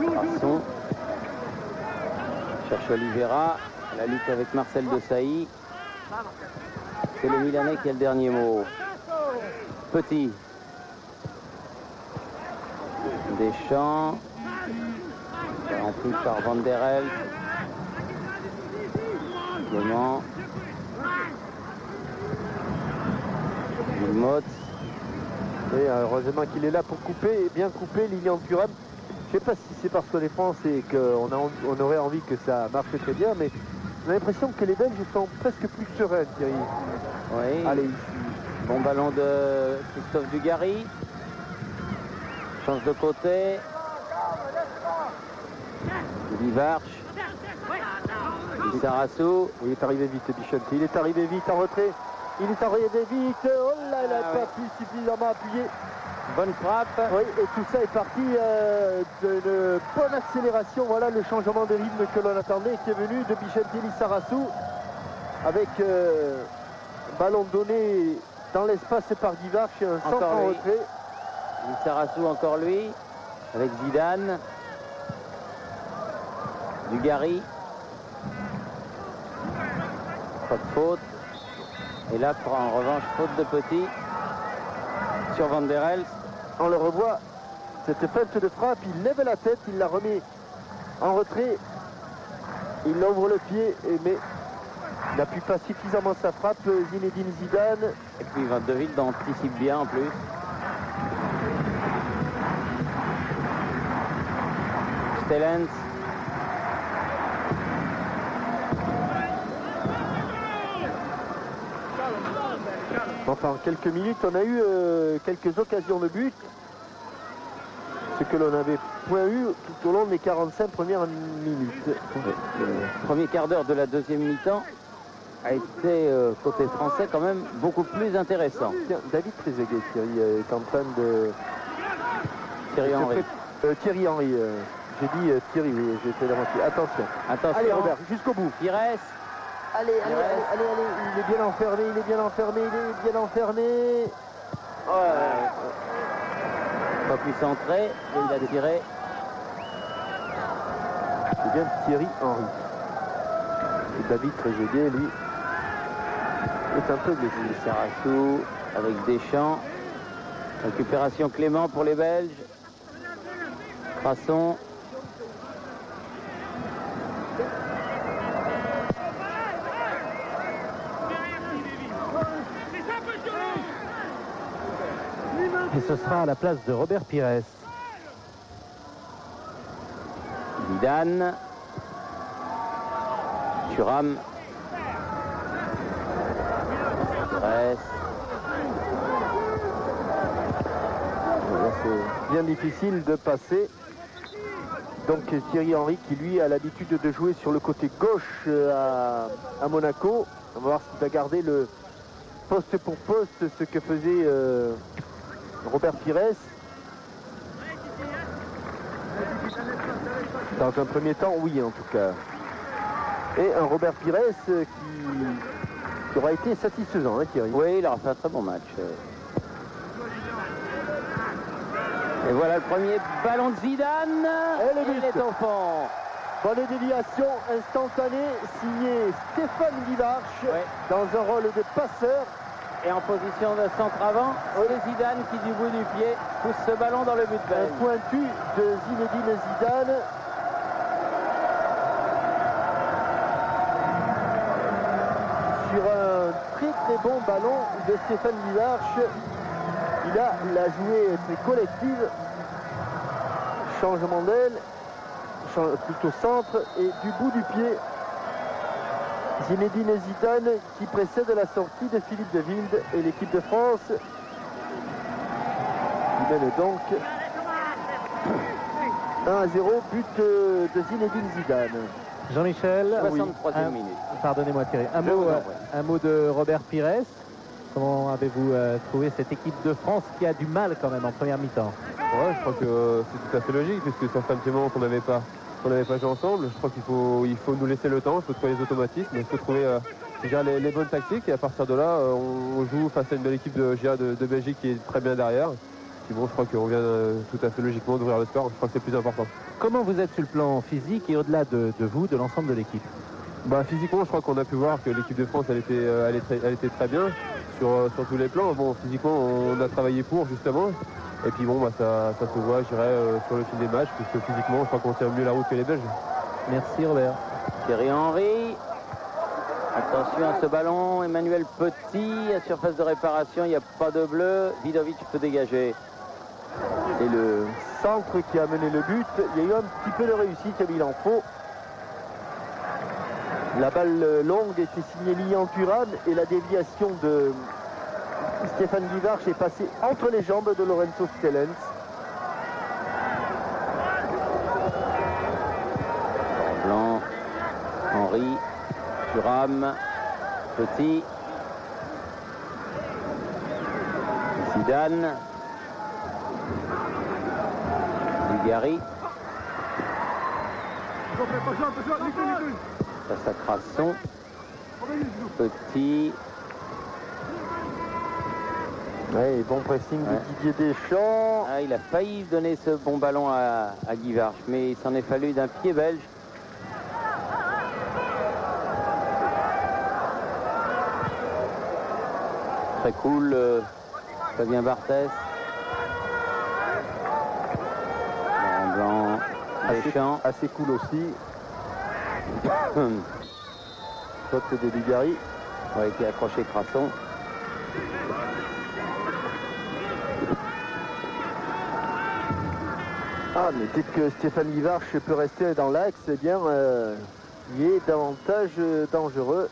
Garçon cherche Oliveira, la lutte avec Marcel Desailly. C'est le Milanais qui a le dernier mot. Petit. Deschamps. Rempli par Van der Elst. Clément. Wilmots. Et heureusement qu'il est là pour couper, et bien couper Lilian Thuram. Je ne sais pas si c'est parce qu'on est français et qu'on aurait envie que ça marche très bien, mais on a l'impression que les Belges sont presque plus sereins, Thierry. Oui. Allez, bon ballon de Christophe Dugarry. Change de côté. Livarch. Sarassou. il est arrivé vite, Bichonti. Il est arrivé vite en retrait. Il est arrivé vite. Oh là, il n'a pas pu suffisamment appuyer. Bonne frappe. Oui, et tout ça est parti d'une bonne accélération. Voilà le changement de rythme que l'on attendait qui est venu de Bichonti Sarassou avec ballon donné dans l'espace par Divarch et un centre en retrait. Sarassou encore lui avec Zidane. Dugarry. Pas de faute. Et là, en revanche, faute de Petit sur Van der Elst. On le revoit, cette feinte de frappe, il lève la tête, il la remet en retrait, il ouvre le pied, mais il n'appuie pas suffisamment sa frappe, Zinedine Zidane. Et puis Van de Wild anticipe bien en plus. Stellens. Enfin, en quelques minutes, on a eu quelques occasions de but. Ce que l'on n'avait point eu tout au long des 45 premières minutes. Le premier quart d'heure de la deuxième mi-temps a été, côté français, quand même beaucoup plus intéressant. Tiens, David Trezeguet, Thierry, est en train de... Thierry Henry. Thierry Henry. J'ai dit Thierry, oui, j'ai fait la moitié. Attention. Attention. Allez, Robert, jusqu'au bout. Pires. Allez, il est bien enfermé, il est bien enfermé. Pas pu centrer, et il a tiré. C'est bien Thierry Henry. Et David Trezeguet, lui, est un peu blessé. Sarassou avec Deschamps. Récupération Clément pour les Belges. Crasson. Et ce sera à la place de Robert Pires. Zidane. Thuram. Pires. C'est bien difficile de passer. Donc Thierry Henry qui lui a l'habitude de jouer sur le côté gauche à Monaco. On va voir s'il va garder le poste pour poste, ce que faisait Robert Pires. Dans un premier temps, oui, en tout cas. Et un Robert Pires qui aura été satisfaisant, hein, Thierry. Oui, il aura fait un très bon match. Et voilà le premier ballon de Zidane. Et le il but. est au fond. Bonne déviation instantanée, signé Stéphane Guivarch, Ouais. dans un rôle de passeur. Et en position de centre avant, c'est Zidane qui du bout du pied pousse ce ballon dans le but Un belge. pointu de Zinedine Zidane. Sur un très très bon ballon de Stéphane Guivarch. Il a la jouée très collective. Changement d'aile, plutôt centre, et du bout du pied, Zinedine Zidane qui précède la sortie de Philippe de Wilde et l'équipe de France. Il mène donc 1-0, but de Zinedine Zidane. Jean-Michel, 63e minute. Pardonnez-moi Thierry, Je vous en prie. un mot de Robert Pires. Comment avez-vous trouvé cette équipe de France qui a du mal quand même en première mi-temps? Ouais, je crois que c'est tout à fait logique puisque ça fait un petit moment qu'on n'avait pas joué ensemble. Je crois qu'il faut nous laisser le temps, il faut trouver les automatismes, il faut trouver les bonnes tactiques et à partir de là, on joue face à une belle équipe de Belgique qui est très bien derrière. Puis bon, je crois qu'on vient tout à fait logiquement d'ouvrir le score. Je crois que c'est le plus important. Comment vous êtes sur le plan physique et au-delà de vous, de l'ensemble de l'équipe? Physiquement, je crois qu'on a pu voir que l'équipe de France, elle était très bien sur tous les plans. Bon, physiquement, on a travaillé pour justement. Et puis bon, ça se voit, je dirais, sur le fil des matchs, puisque physiquement, je crois qu'on tient mieux la route que les Belges. Merci Robert. Thierry Henry. Attention à ce ballon. Emmanuel Petit, à surface de réparation, il n'y a pas de bleu. Vidovic peut dégager. Et le centre qui a mené le but, il y a eu un petit peu de réussite, mais il en faut. La balle longue était signée Lilian Thuram et la déviation de Stéphane Guivarch est passée entre les jambes de Lorenzo Stellens. Blanc, Henry, Thuram, Petit, Zidane, Dugarry. Face à Crasson, Petit. Ouais, bon pressing Ouais. de Didier Deschamps. Ah, il a failli donner ce bon ballon à Guivarch, mais il s'en est fallu d'un pied belge. Très cool, Fabien Barthès. Blanc, Deschamps. Assez cool aussi. Faute de Dugarry. Ouais, qui a accroché Crasson. Ah, mais dès que Stéphane Guivarch peut rester dans l'axe, eh bien, il est davantage dangereux,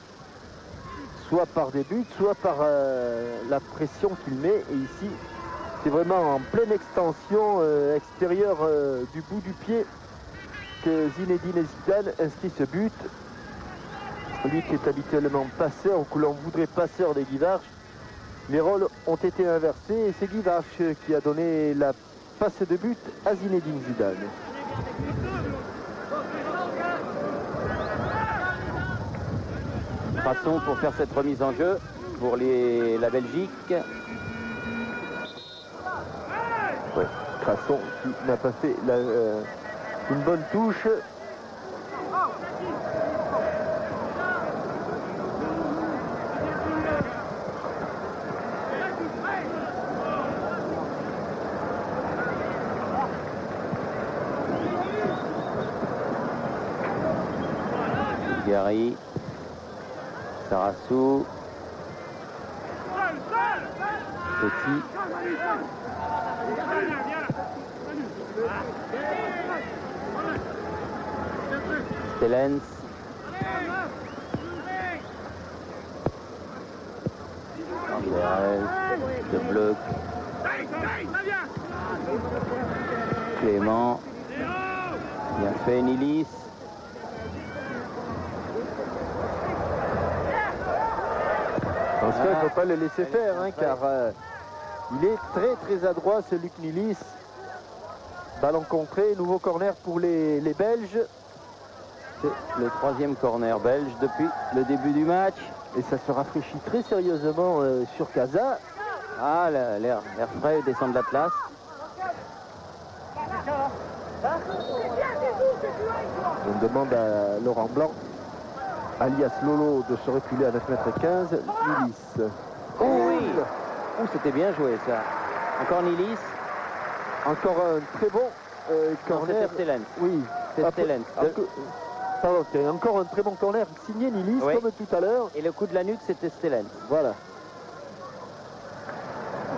soit par des buts, soit par la pression qu'il met. Et ici, c'est vraiment en pleine extension extérieure du bout du pied que Zinedine Zidane inscrit ce but. Lui qui est habituellement passeur, ou que l'on voudrait passeur des Guivarch, les rôles ont été inversés et c'est Guivarch qui a donné la passe de but à Zinedine Zidane. Crasson pour faire cette remise en jeu pour la Belgique. Ouais, Crasson qui n'a pas fait une bonne touche. Gary, Sarassou, Petit, Stellens, De Bloc, Clément, bien fait, Nilis. Attention, il ne faut pas le laisser faire, hein, car il est très très adroit, ce Luc Nilis. Ballon contré, nouveau corner pour les Belges. C'est le 3e corner belge depuis le début du match. Et ça se rafraîchit très sérieusement sur Casa. Ah, l'air frais descend de l'Atlas. On demande à Laurent Blanc, alias Lolo, de se reculer à 9,15 m. Nilis. Oh oui. Oh, c'était bien joué ça. Encore Nilis. Encore un très bon corner. C'était Stelens. Oui. C'est Après- Stelens. Pardon, c'est encore un très bon corner signé Nilis, Oui. comme tout à l'heure. Et le coup de la nuque, c'était Stelens. Voilà.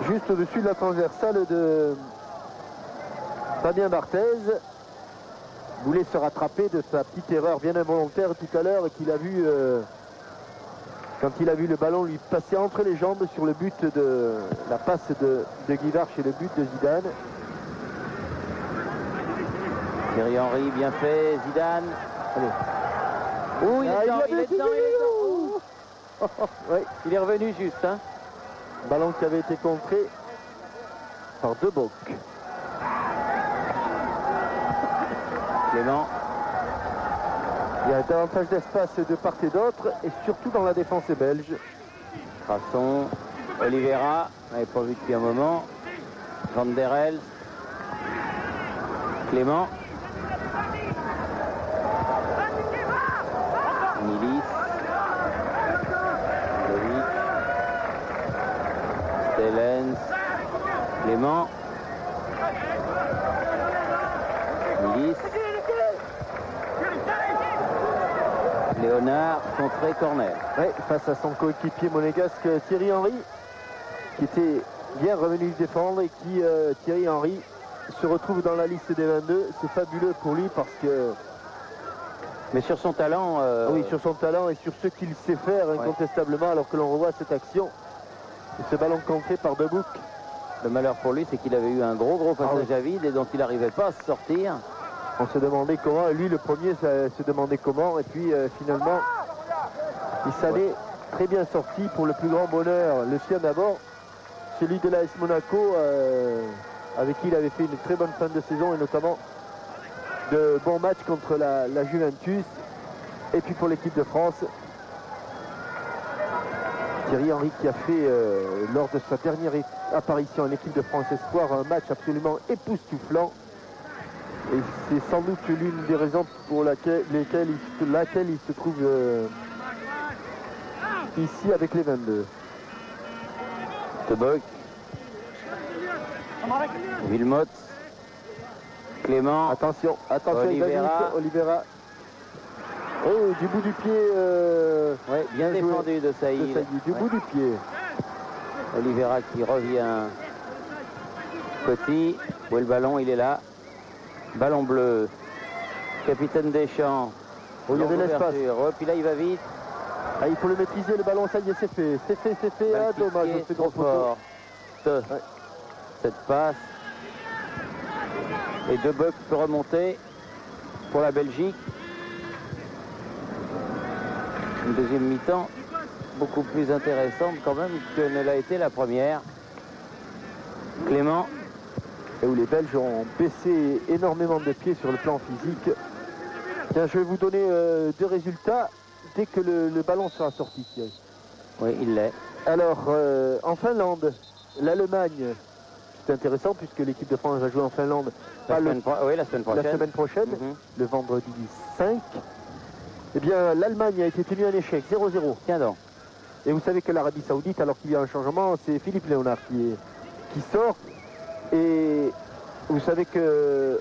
Juste au-dessus de la transversale de Fabien Barthez. Voulait se rattraper de sa petite erreur bien involontaire tout à l'heure qu'il a vu quand il a vu le ballon lui passer entre les jambes sur le but de la passe de Guy Varche et le but de Zidane. Thierry Henry, bien fait. Zidane. Allez. Oh, il est dedans, avait il est été dedans, il est dedans. Oh. Oui, Il est revenu juste. Hein. ballon qui avait été contré par De Bock. Clément. Il y a davantage d'espace de part et d'autre et surtout dans la défense belge. Crasson. Oliveira. On n'avait pas vu depuis un moment. Van der Elst. Clément. Nilis. Lovic. Stelens. Clément. Nilis. Léonard, contré, corner. Ouais, face à son coéquipier monégasque Thierry Henry, qui était bien revenu défendre et qui, Thierry Henry, se retrouve dans la liste des 22. C'est fabuleux pour lui parce que, Mais sur son talent, oui, sur son talent et sur ce qu'il sait faire incontestablement, alors que l'on revoit cette action, et ce ballon contré par Debouk. le malheur pour lui, c'est qu'il avait eu un gros passage à vide et dont il n'arrivait pas à se sortir. On se demandait comment, et lui le premier se demandait comment, et puis finalement, il s'en est très bien sorti pour le plus grand bonheur. Le sien d'abord, celui de l'AS Monaco, avec qui il avait fait une très bonne fin de saison, et notamment de bons matchs contre la Juventus, et puis pour l'équipe de France. Thierry Henry qui a fait, lors de sa dernière apparition en équipe de France Espoir, un match absolument époustouflant. Et c'est sans doute l'une des raisons pour laquelle il se trouve ici avec les 22. Teboc. Wilmot. Clément. Attention, Oliveira. il va vite, Oliveira. Oh, du bout du pied. Ouais, bien joué défendu de Saïd. du bout du pied. Oliveira qui revient petit. Où est le ballon? Il est là. Ballon bleu. Capitaine Deschamps. Oh, il y avait Longue l'espace. ouverture. Oh, puis là, il va vite. Ah, il faut le maîtriser, le ballon, ça y est, c'est fait. C'est fait. Balle Ah, dommage, piquée, on fait trop grand photo. fort. Cette passe. Et De Bock peut remonter pour la Belgique. Une deuxième mi-temps beaucoup plus intéressante quand même que ne l'a été la première. Clément. Et où les Belges ont baissé énormément de pieds sur le plan physique. Tiens, je vais vous donner deux résultats dès que le ballon sera sorti, Thierry. Oui, il l'est. Alors, en Finlande, l'Allemagne, c'est intéressant puisque l'équipe de France va jouer en Finlande La pas semaine prochaine. la semaine prochaine, Mhm. le vendredi 5. Eh bien, l'Allemagne a été tenue en échec, 0-0. Tiens donc. Et vous savez que l'Arabie Saoudite, alors qu'il y a un changement, c'est Philippe Léonard qui sort. Et vous savez que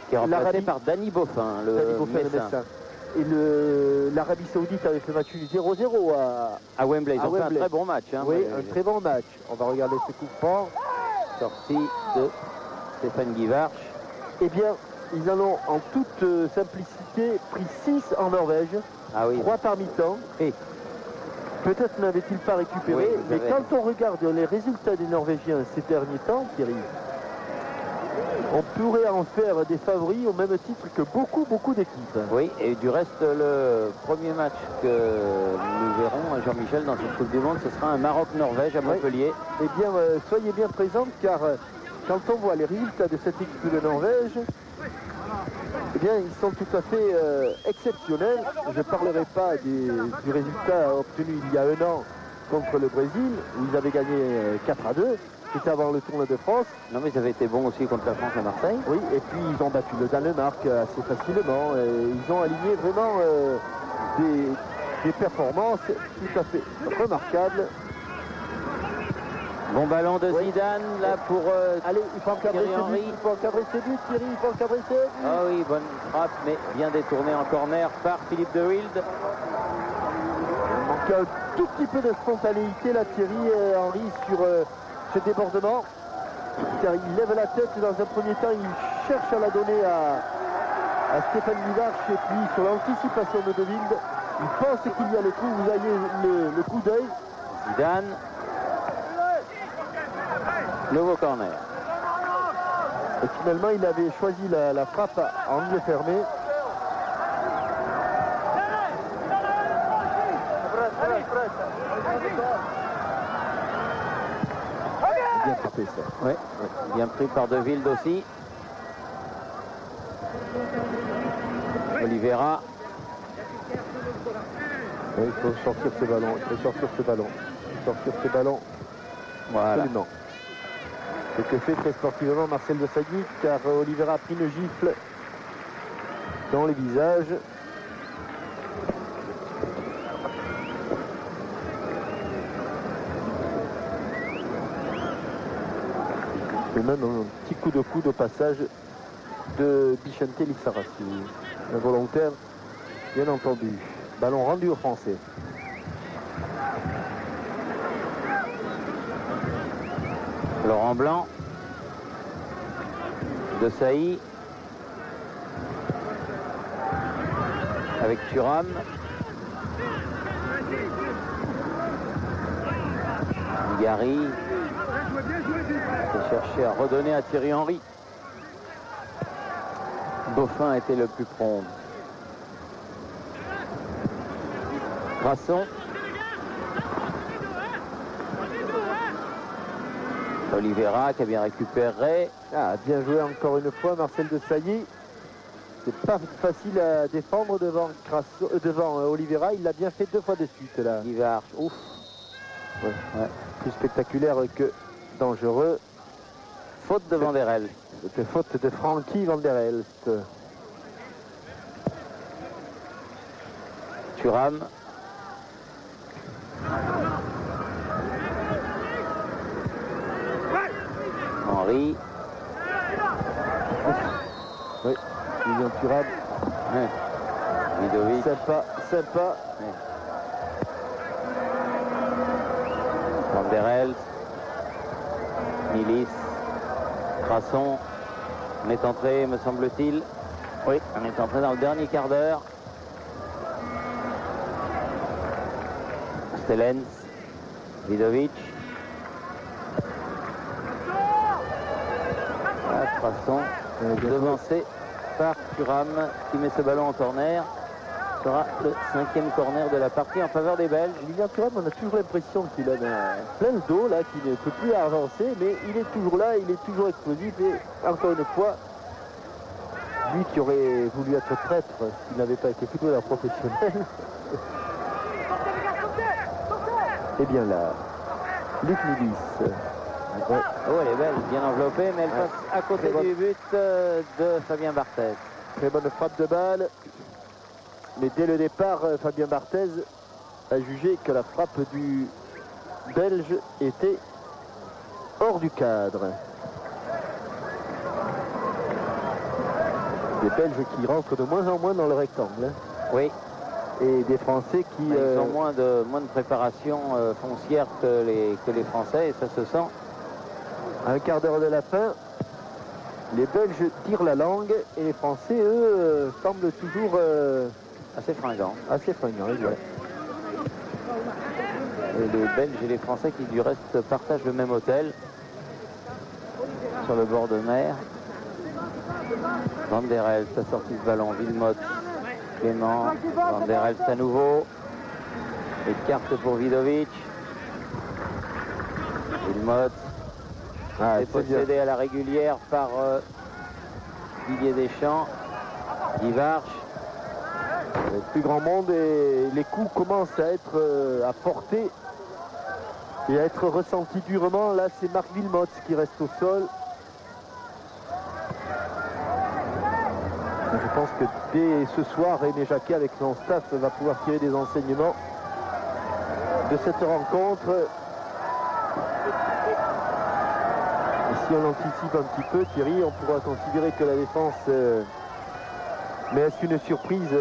Qui est remplacé l'Arabie- par Danny Beaufin, le Danny Beaufin, le médecin. médecin. Et l'Arabie Saoudite avait fait match 0-0 À Wembley, ils À ont fait Wembley. un très bon match. Hein, oui, mais- un très bon match. On va regarder ce coup franc. Sortie de Stéphane Guivarch. Eh bien, ils en ont en toute simplicité pris 6 en Norvège, Ah oui. 3 par mi-temps. Et Peut-être n'avait-il pas récupéré, Oui, vous mais avez quand on regarde les résultats des Norvégiens ces derniers temps, Thierry, on pourrait en faire des favoris au même titre que beaucoup d'équipes. oui, et du reste, le premier match que nous verrons, Jean-Michel, dans cette Coupe du Monde, ce sera un Maroc-Norvège à Oui. Montpellier. Eh bien, soyez bien présents car quand on voit les résultats de cette équipe de Norvège, eh bien, ils sont tout à fait exceptionnels. Je ne parlerai pas du résultat obtenu il y a un an contre le Brésil, où ils avaient gagné 4-2. C'était avant le tournoi de France. Non, mais ils avaient été bons aussi contre la France à Marseille. Oui, et puis ils ont battu le Danemark assez facilement. Et ils ont aligné vraiment des performances tout à fait remarquables. Bon ballon de Zidane, là pour Allez, il faut encadrer Thierry ce Henry. but, il faut encadrer ce but, Thierry, il faut encadrer ce but. Ah oui, bonne frappe, mais bien détourné en corner par Philippe de Wilde. Il manque un tout petit peu de spontanéité là, Thierry Henry, sur ce débordement. Car il lève la tête dans un premier temps, il cherche à la donner à Stéphane Livarch, et puis sur l'anticipation de Wilde, il pense qu'il y a le coup, vous avez le coup d'œil. Zidane. Nouveau corner. Et finalement, il avait choisi la frappe à angle fermé. Bien frappé, ça. Oui, bien pris par De Wilde aussi. Oliveira. Oui, il faut sortir ce ballon, il faut sortir ce ballon. Sortir ce ballon. Voilà. Absolument. Ce que fait très sportivement Marcel Desailly, car Oliveira a pris une gifle dans les visages. Et même un petit coup de coude au passage de Bichente Lissarassi. Involontaire, bien entendu. Ballon rendu aux Français. Laurent Blanc. Desailly. Avec Thuram. Gary. Et chercher à redonner à Thierry Henry. Dauphin était le plus prompt. Grasson. Oliveira qui a bien récupéré. Ah, bien joué encore une fois Marcel Desailly. C'est pas facile à défendre devant Oliveira. Il l'a bien fait 2 fois de suite là. Livarch, ouf. Ouais. Plus spectaculaire que dangereux. Faute de Van der Elst. C'était faute de Frankie Van der Elst. Thuram. Henry. Oui, Lilian Thuram. Ouais. Vidovic. Sympa, sympa. Van der Elst. Milis. Grasson. On est entré, me semble-t-il. Oui, on est entré dans le dernier quart d'heure. Stellens. Vidovic. Grasson. Devancé par Thuram qui met ce ballon en corner. Ce sera le 5e corner de la partie en faveur des Belges. Lilian Thuram, on a toujours l'impression qu'il a plein le dos là, qu'il ne peut plus avancer, mais il est toujours là, il est toujours explosif. Et encore une fois, lui qui aurait voulu être prêtre s'il n'avait pas été footballeur professionnel. Et bien là, Luc Milis. Ouais. Oh, elle est belle, bien enveloppée, mais elle passe à côté du but de Fabien Barthez. Très bonne frappe de balle. Mais dès le départ, Fabien Barthez a jugé que la frappe du Belge était hors du cadre. Des Belges qui rentrent de moins en moins dans le rectangle. Oui. Et des Français qui... Ils ont moins de préparation foncière que les Français, et ça se sent. À un quart d'heure de la fin, les Belges tirent la langue et les Français, eux, semblent toujours Assez fringants. assez fringants. Ouais. Et les Belges et les Français qui du reste partagent le même hôtel sur le bord de mer. Van der Elst a sorti ce ballon. Wilmot, Clément, Van der Elst à nouveau. Et carte pour Vidovic. Wilmot. Ah, C'est possédé à la régulière par Didier Deschamps. Guivarch. Le plus grand monde et les coups commencent à être à porter et à être ressentis durement. Là, c'est Marc Wilmots qui reste au sol. Je pense que dès ce soir, René Jacquet, avec son staff, va pouvoir tirer des enseignements de cette rencontre. Et si on anticipe un petit peu, Thierry, on pourra considérer que la défense... mais est-ce une surprise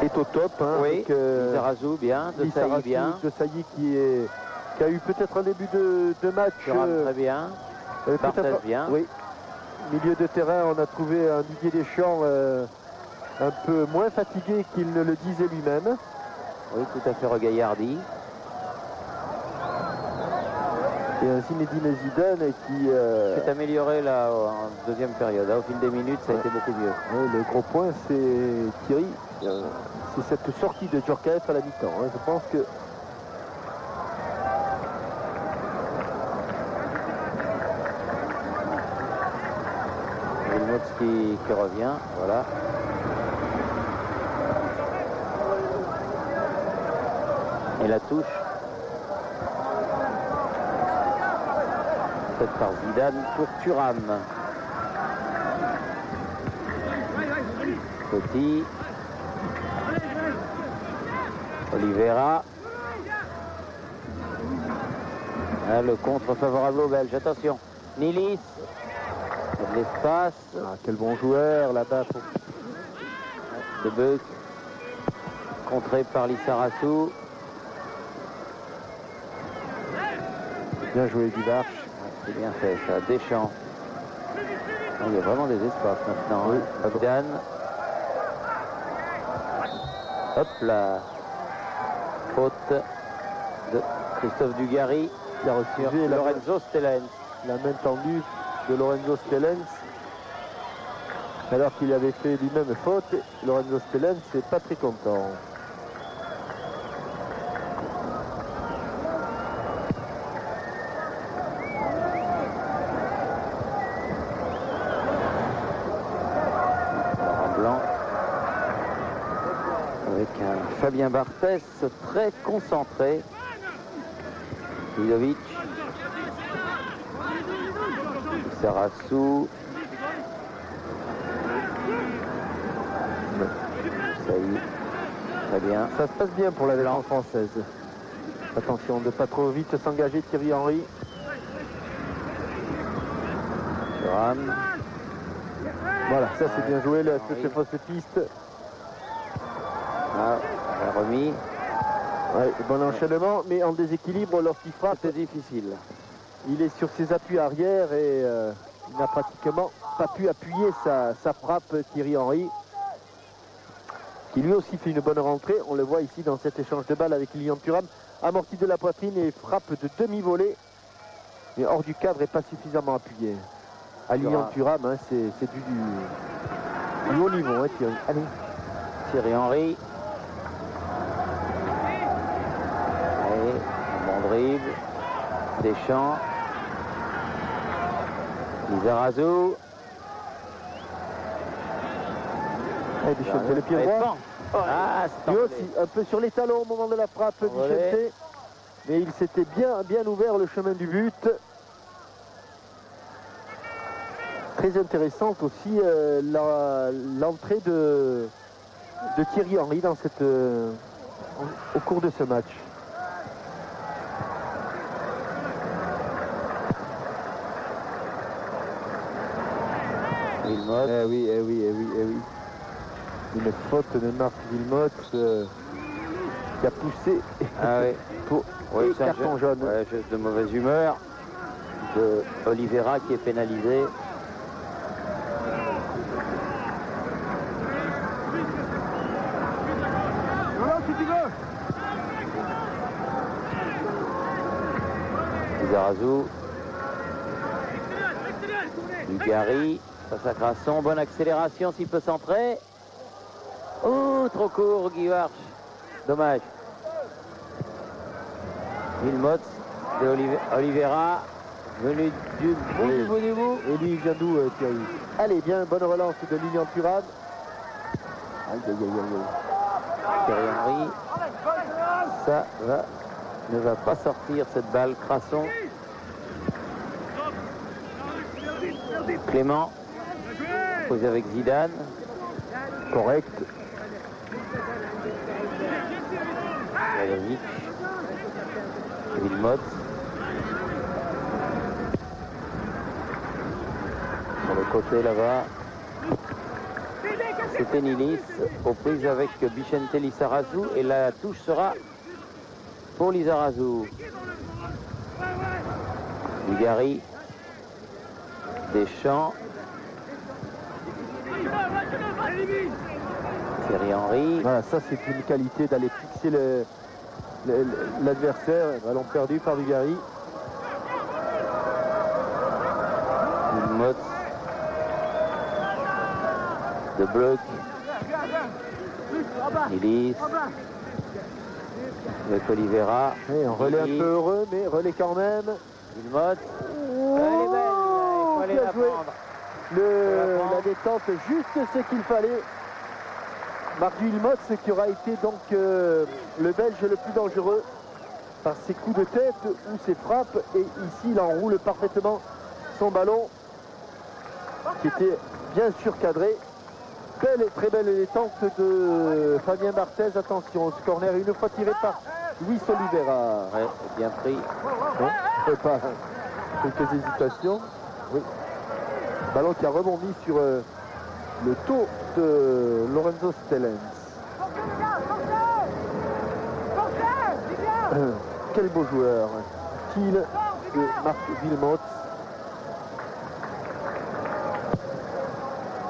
est au top, hein, Oui, avec Lizarazu bien, De Sailly bien. De Sailly qui a eu peut-être un début de match. Thuram très bien. Barthez bien. Oui. Milieu de terrain, on a trouvé un Didier Deschamps un peu moins fatigué qu'il ne le disait lui-même. Oui, tout à fait regaillardi. Et un Zinedine Zidane qui... s'est amélioré là en deuxième période. Au fil des minutes, ça a été beaucoup mieux. Oui, le gros point, c'est Thierry. C'est cette sortie de Djorkaeff à la mi-temps. Hein. Je pense que... Wilmots qui revient, voilà. Et la touche. Faite par Zidane pour Thuram. Petit. Oliveira. Ah, le contre favorable aux Belges. Attention. Nilis. Il y a de l'espace. Ah, quel bon joueur là-bas. De Buck. Contré par Lizarazu. Bien joué Guivarch. C'est bien fait ça. Deschamps. Ah, il y a vraiment des espaces maintenant. Oui. Hein. Zidane. Hop là. Faute de Christophe Dugarry. Qui a reçu Lorenzo Stellens. la main tendue de Lorenzo Stellens. Alors qu'il avait fait lui-même faute. Lorenzo Stellens n'est pas très content. Avec un Fabien Barthez très concentré. Vidovic. Lizarazu. Ça y est. Très bien. Ça se passe bien pour la défense française. Attention de ne pas trop vite s'engager Thierry Henry. Thuram. Voilà, ça c'est bien joué, cette fausse piste. Ah, la remis. Ouais, bon enchaînement, mais en déséquilibre lorsqu'il frappe. C'est difficile. Il est sur ses appuis arrière et il n'a pratiquement pas pu appuyer sa frappe, Thierry Henry, qui lui aussi fait une bonne rentrée. On le voit ici dans cet échange de balles avec Lilian Thuram, amorti de la poitrine et frappe de demi-volée, mais hors du cadre et pas suffisamment appuyé. À Lilian Thuram, hein, c'est du haut niveau, hein, Thierry. Allez. Thierry Henry. Allez, bon dribble. Deschamps. Lizarazu. Deschamps, le pied droit. Ah, c'est Lui aussi, un peu sur les talons au moment de la frappe, Deschamps. Mais il s'était bien ouvert le chemin du but. Très intéressante aussi l'entrée de Thierry Henry dans au cours de ce match. Wilmots. Eh oui. Une faute de Marc Wilmots qui a poussé pour carton jaune. Ouais, geste de mauvaise humeur de Oliveira qui est pénalisé. Lizarazu. Dugarry. Face à Crasson. Bonne accélération s'il peut centrer. Oh, trop court, Guivarch. Dommage. Wilmots de Oliveira, venu du bout du bout. Et lui, il vient d'où, Thierry? Allez, bien, bonne relance de Lilian Thuram. Aïe, aïe, aïe, aïe. Thierry Henry. Ça ne va pas sortir cette balle. Crasson. Clément. Posé avec Zidane. Correct. Valovic. Wilmots. Sur le côté là-bas. C'était Nilis aux prises avec Vicente Lizarazu et la touche sera pour Lizarazu. Dugarry. Deschamps. Thierry Henry. Voilà, ça c'est une qualité d'aller fixer l'adversaire. Ballon perdu par Dugarry. Wilmots. De bloc. Nilis. Avec Oliveira. Et un relais un peu heureux, mais relais quand même. Wilmots. Elle est belle. Il fallait bien la joué. prendre. La détente, juste ce qu'il fallait. Marc Wilmots qui aura été donc le Belge le plus dangereux par ses coups de tête ou ses frappes. Et ici, il enroule parfaitement son ballon qui était bien surcadré. Belle et très belle détente de Fabien Barthez. Attention, ce corner une fois tiré par Luis Oliveira. Ouais, bien pris. Non, pas quelques hésitations. Oui. Ballon qui a rebondi sur le dos de Lorenzo Stellens. Quel beau joueur. Kill de Marc Wilmots.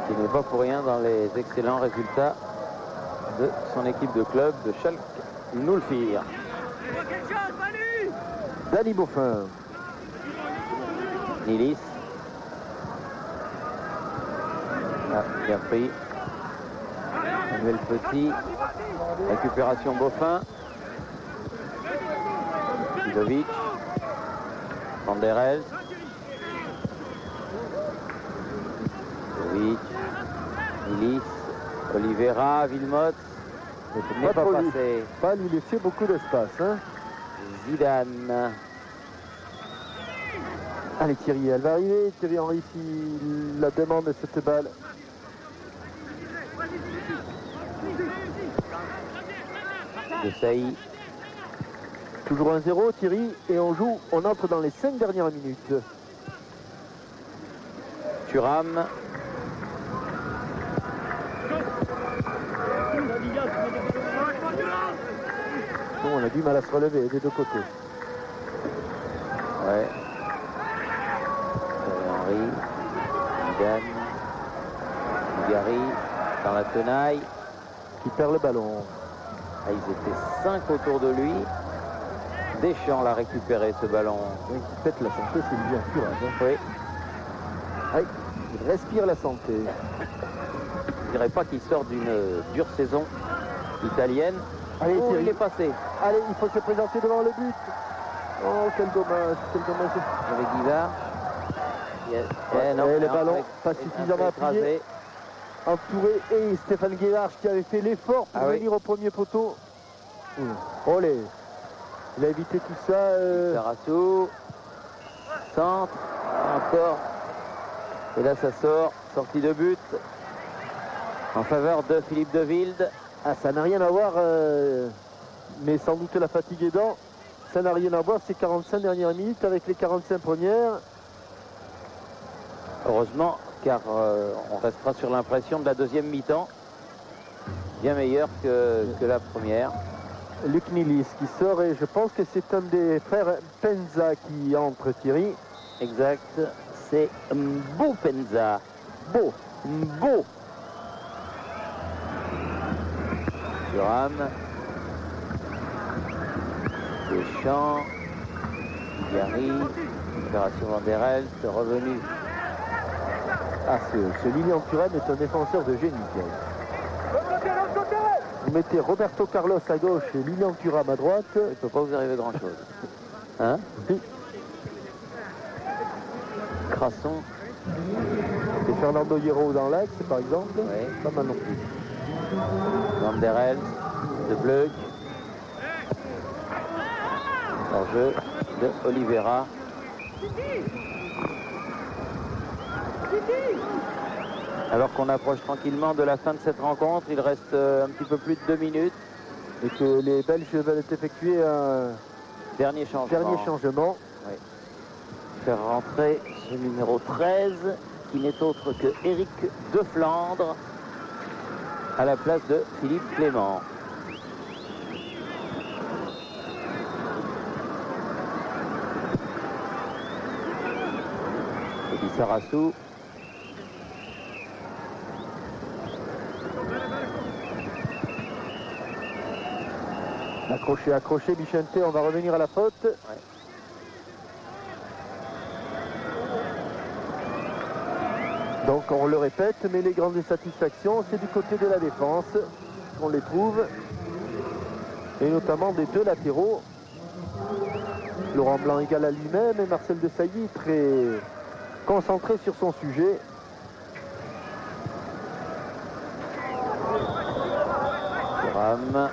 Qui n'est pas pour rien dans les excellents résultats de son équipe de club de Schalke 04. Danny Beaufin. Nilis. Ah, bien pris. Manuel Petit. Récupération Beaufin. Vidovic. Vanderels. Vidovic. Nilis. Oliveira. Wilmots. N'est pas passé. Pas lui laisser beaucoup d'espace. Hein. Zidane. Allez Thierry, elle va arriver. Thierry Henry s'il la demande de cette balle. De Saï. Toujours 1-0 Thierry et on entre dans les 5 dernières minutes. Thuram. Bon, on a du mal à se relever des deux côtés. Ouais. Henry. Zidane. Dugarry. Dans la tenaille. Qui perd le ballon. Ah, ils étaient 5 autour de lui. Deschamps l'a récupéré ce ballon. Qui pète la santé, c'est bien sûr. Hein. Oui. Allez, il respire la santé. Je dirais pas qu'il sort d'une dure saison italienne. Allez, Oh, Thierry. il est passé. Allez, il faut se présenter devant le but. Oh, quel dommage, quel dommage. Avec Guivard. Et le ballon pas suffisamment appuyé. Entouré et Stéphane Guévarch qui avait fait l'effort pour venir au premier poteau. Olé. Il a évité tout ça. Sarasso. Centre. Encore. Et là ça sort. Sortie de but. En faveur de Philippe de Wilde. Ah, ça n'a rien à voir. Mais sans doute la fatigue aidant. Ça n'a rien à voir ces 45 dernières minutes avec les 45 premières. Heureusement, car on restera sur l'impression de la deuxième mi-temps. Bien meilleure que la première. Luc Nilis qui sort et je pense que c'est un des frères Penza qui entre, Thierry. Exact, c'est Mbo Penza. Mbo. Thuram. Deschamps. Dugarry. Opération Vanderels, revenu. Ah, ce Lilian Thuram est un défenseur de génie. Vous mettez Roberto Carlos à gauche et Lilian Thuram à droite. Il ne peut pas vous arriver grand-chose. Hein? Crasson. Et Fernando Hierro dans l'axe, par exemple. Oui. Pas mal non plus. Van der Elst, de Bleuc. Hors-jeu de Oliveira. Alors qu'on approche tranquillement de la fin de cette rencontre, il reste un petit peu plus de 2 minutes. Et que les Belges veulent effectuer un Dernier changement. Oui. Faire rentrer ce numéro 13, qui n'est autre que Éric de Flandre, à la place de Philippe Clément. Et Sarassou. Accroché, Bichente, on va revenir à la faute. Ouais. Donc on le répète, mais les grandes satisfactions, c'est du côté de la défense qu'on les trouve. Et notamment des deux latéraux. Laurent Blanc égal à lui-même et Marcel Desailly très concentré sur son sujet. Thuram.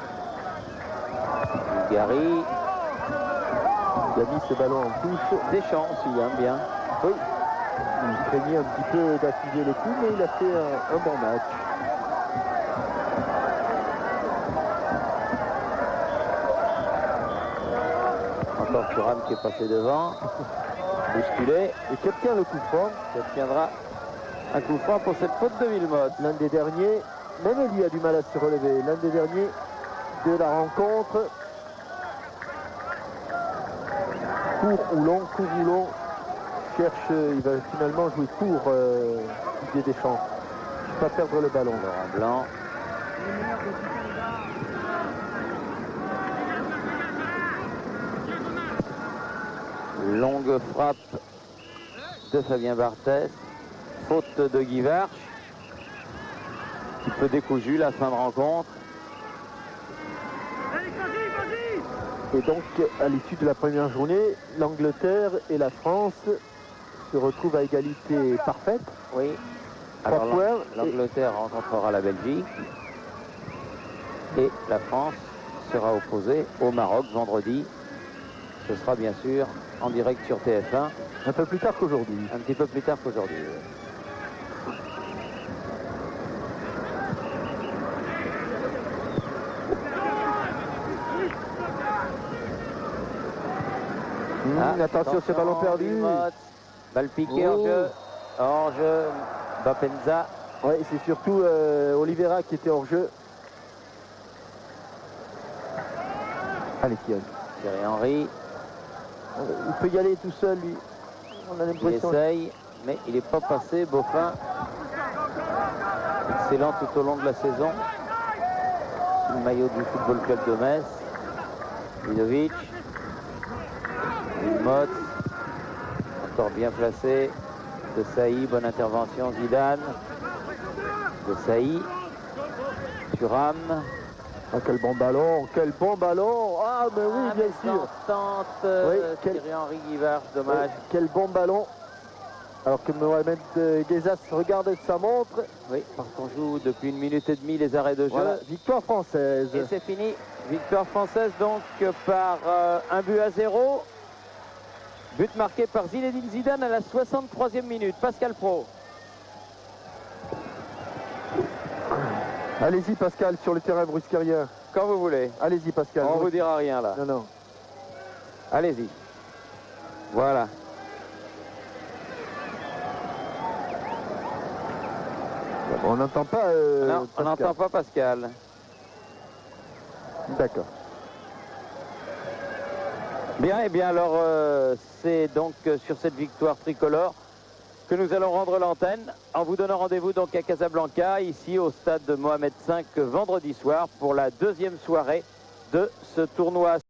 Gary. Il a mis ce ballon en touche. Deschamps aussi, hein, bien. Oui. Il craignait un petit peu d'accuser le coup, mais il a fait un bon match. Encore Thuram qui est passé devant. Bousculé. Et qui obtient le coup franc. Qui obtiendra un coup franc pour cette faute de Wilmot. L'un des derniers, même lui a du mal à se relever. L'un des derniers de la rencontre. Court ou long, cherche, il va finalement jouer court, Didier Deschamps. Pas perdre le ballon. Laurent Blanc. Longue frappe de Fabien Barthès. Faute de Guy Varche. Un petit peu décousu la fin de rencontre. Et donc, à l'issue de la première journée, l'Angleterre et la France se retrouvent à égalité parfaite. Oui. 3 Alors, points. l'Angleterre rencontrera la Belgique. Et la France sera opposée au Maroc vendredi. Ce sera bien sûr en direct sur TF1. Un peu plus tard qu'aujourd'hui. Un petit peu plus tard qu'aujourd'hui. Attention, ce ballon perdu. Balle piquée hors jeu. Bapenza. Oui, c'est surtout Oliveira qui était hors jeu. Allez, Thierry. Thierry Henry. Il peut y aller tout seul, lui. On a Il l'impression. essaye, mais il n'est pas passé. Beaufin. Excellent tout au long de la saison. Sous le maillot du Football Club de Metz. Vidovic. Wilmot. Encore bien placé. Desailly, bonne intervention. Zidane. Desailly. Thuram. Ah, quel bon ballon, quel bon ballon. Ah, mais oui, bien sûr. Tente Oui, Thierry Henry Guivard, dommage. Oui, quel bon ballon. Alors que Mohamed Guezas regarde sa montre. Oui, parce qu'on joue depuis 1 minute et demie les arrêts de jeu. Voilà, victoire française. Et c'est fini. Victoire française donc par 1-0. But marqué par Zinedine Zidane à la 63e minute. Pascal Pro. Allez-y Pascal sur le terrain brusquerien. Quand vous voulez. Allez-y Pascal. On vous dira rien là. Non, non. Allez-y. Voilà. On n'entend pas. Non, on n'entend pas Pascal. D'accord. Bien, et bien alors c'est donc sur cette victoire tricolore que nous allons rendre l'antenne en vous donnant rendez-vous donc à Casablanca, ici au stade de Mohamed V vendredi soir pour la 2e soirée de ce tournoi.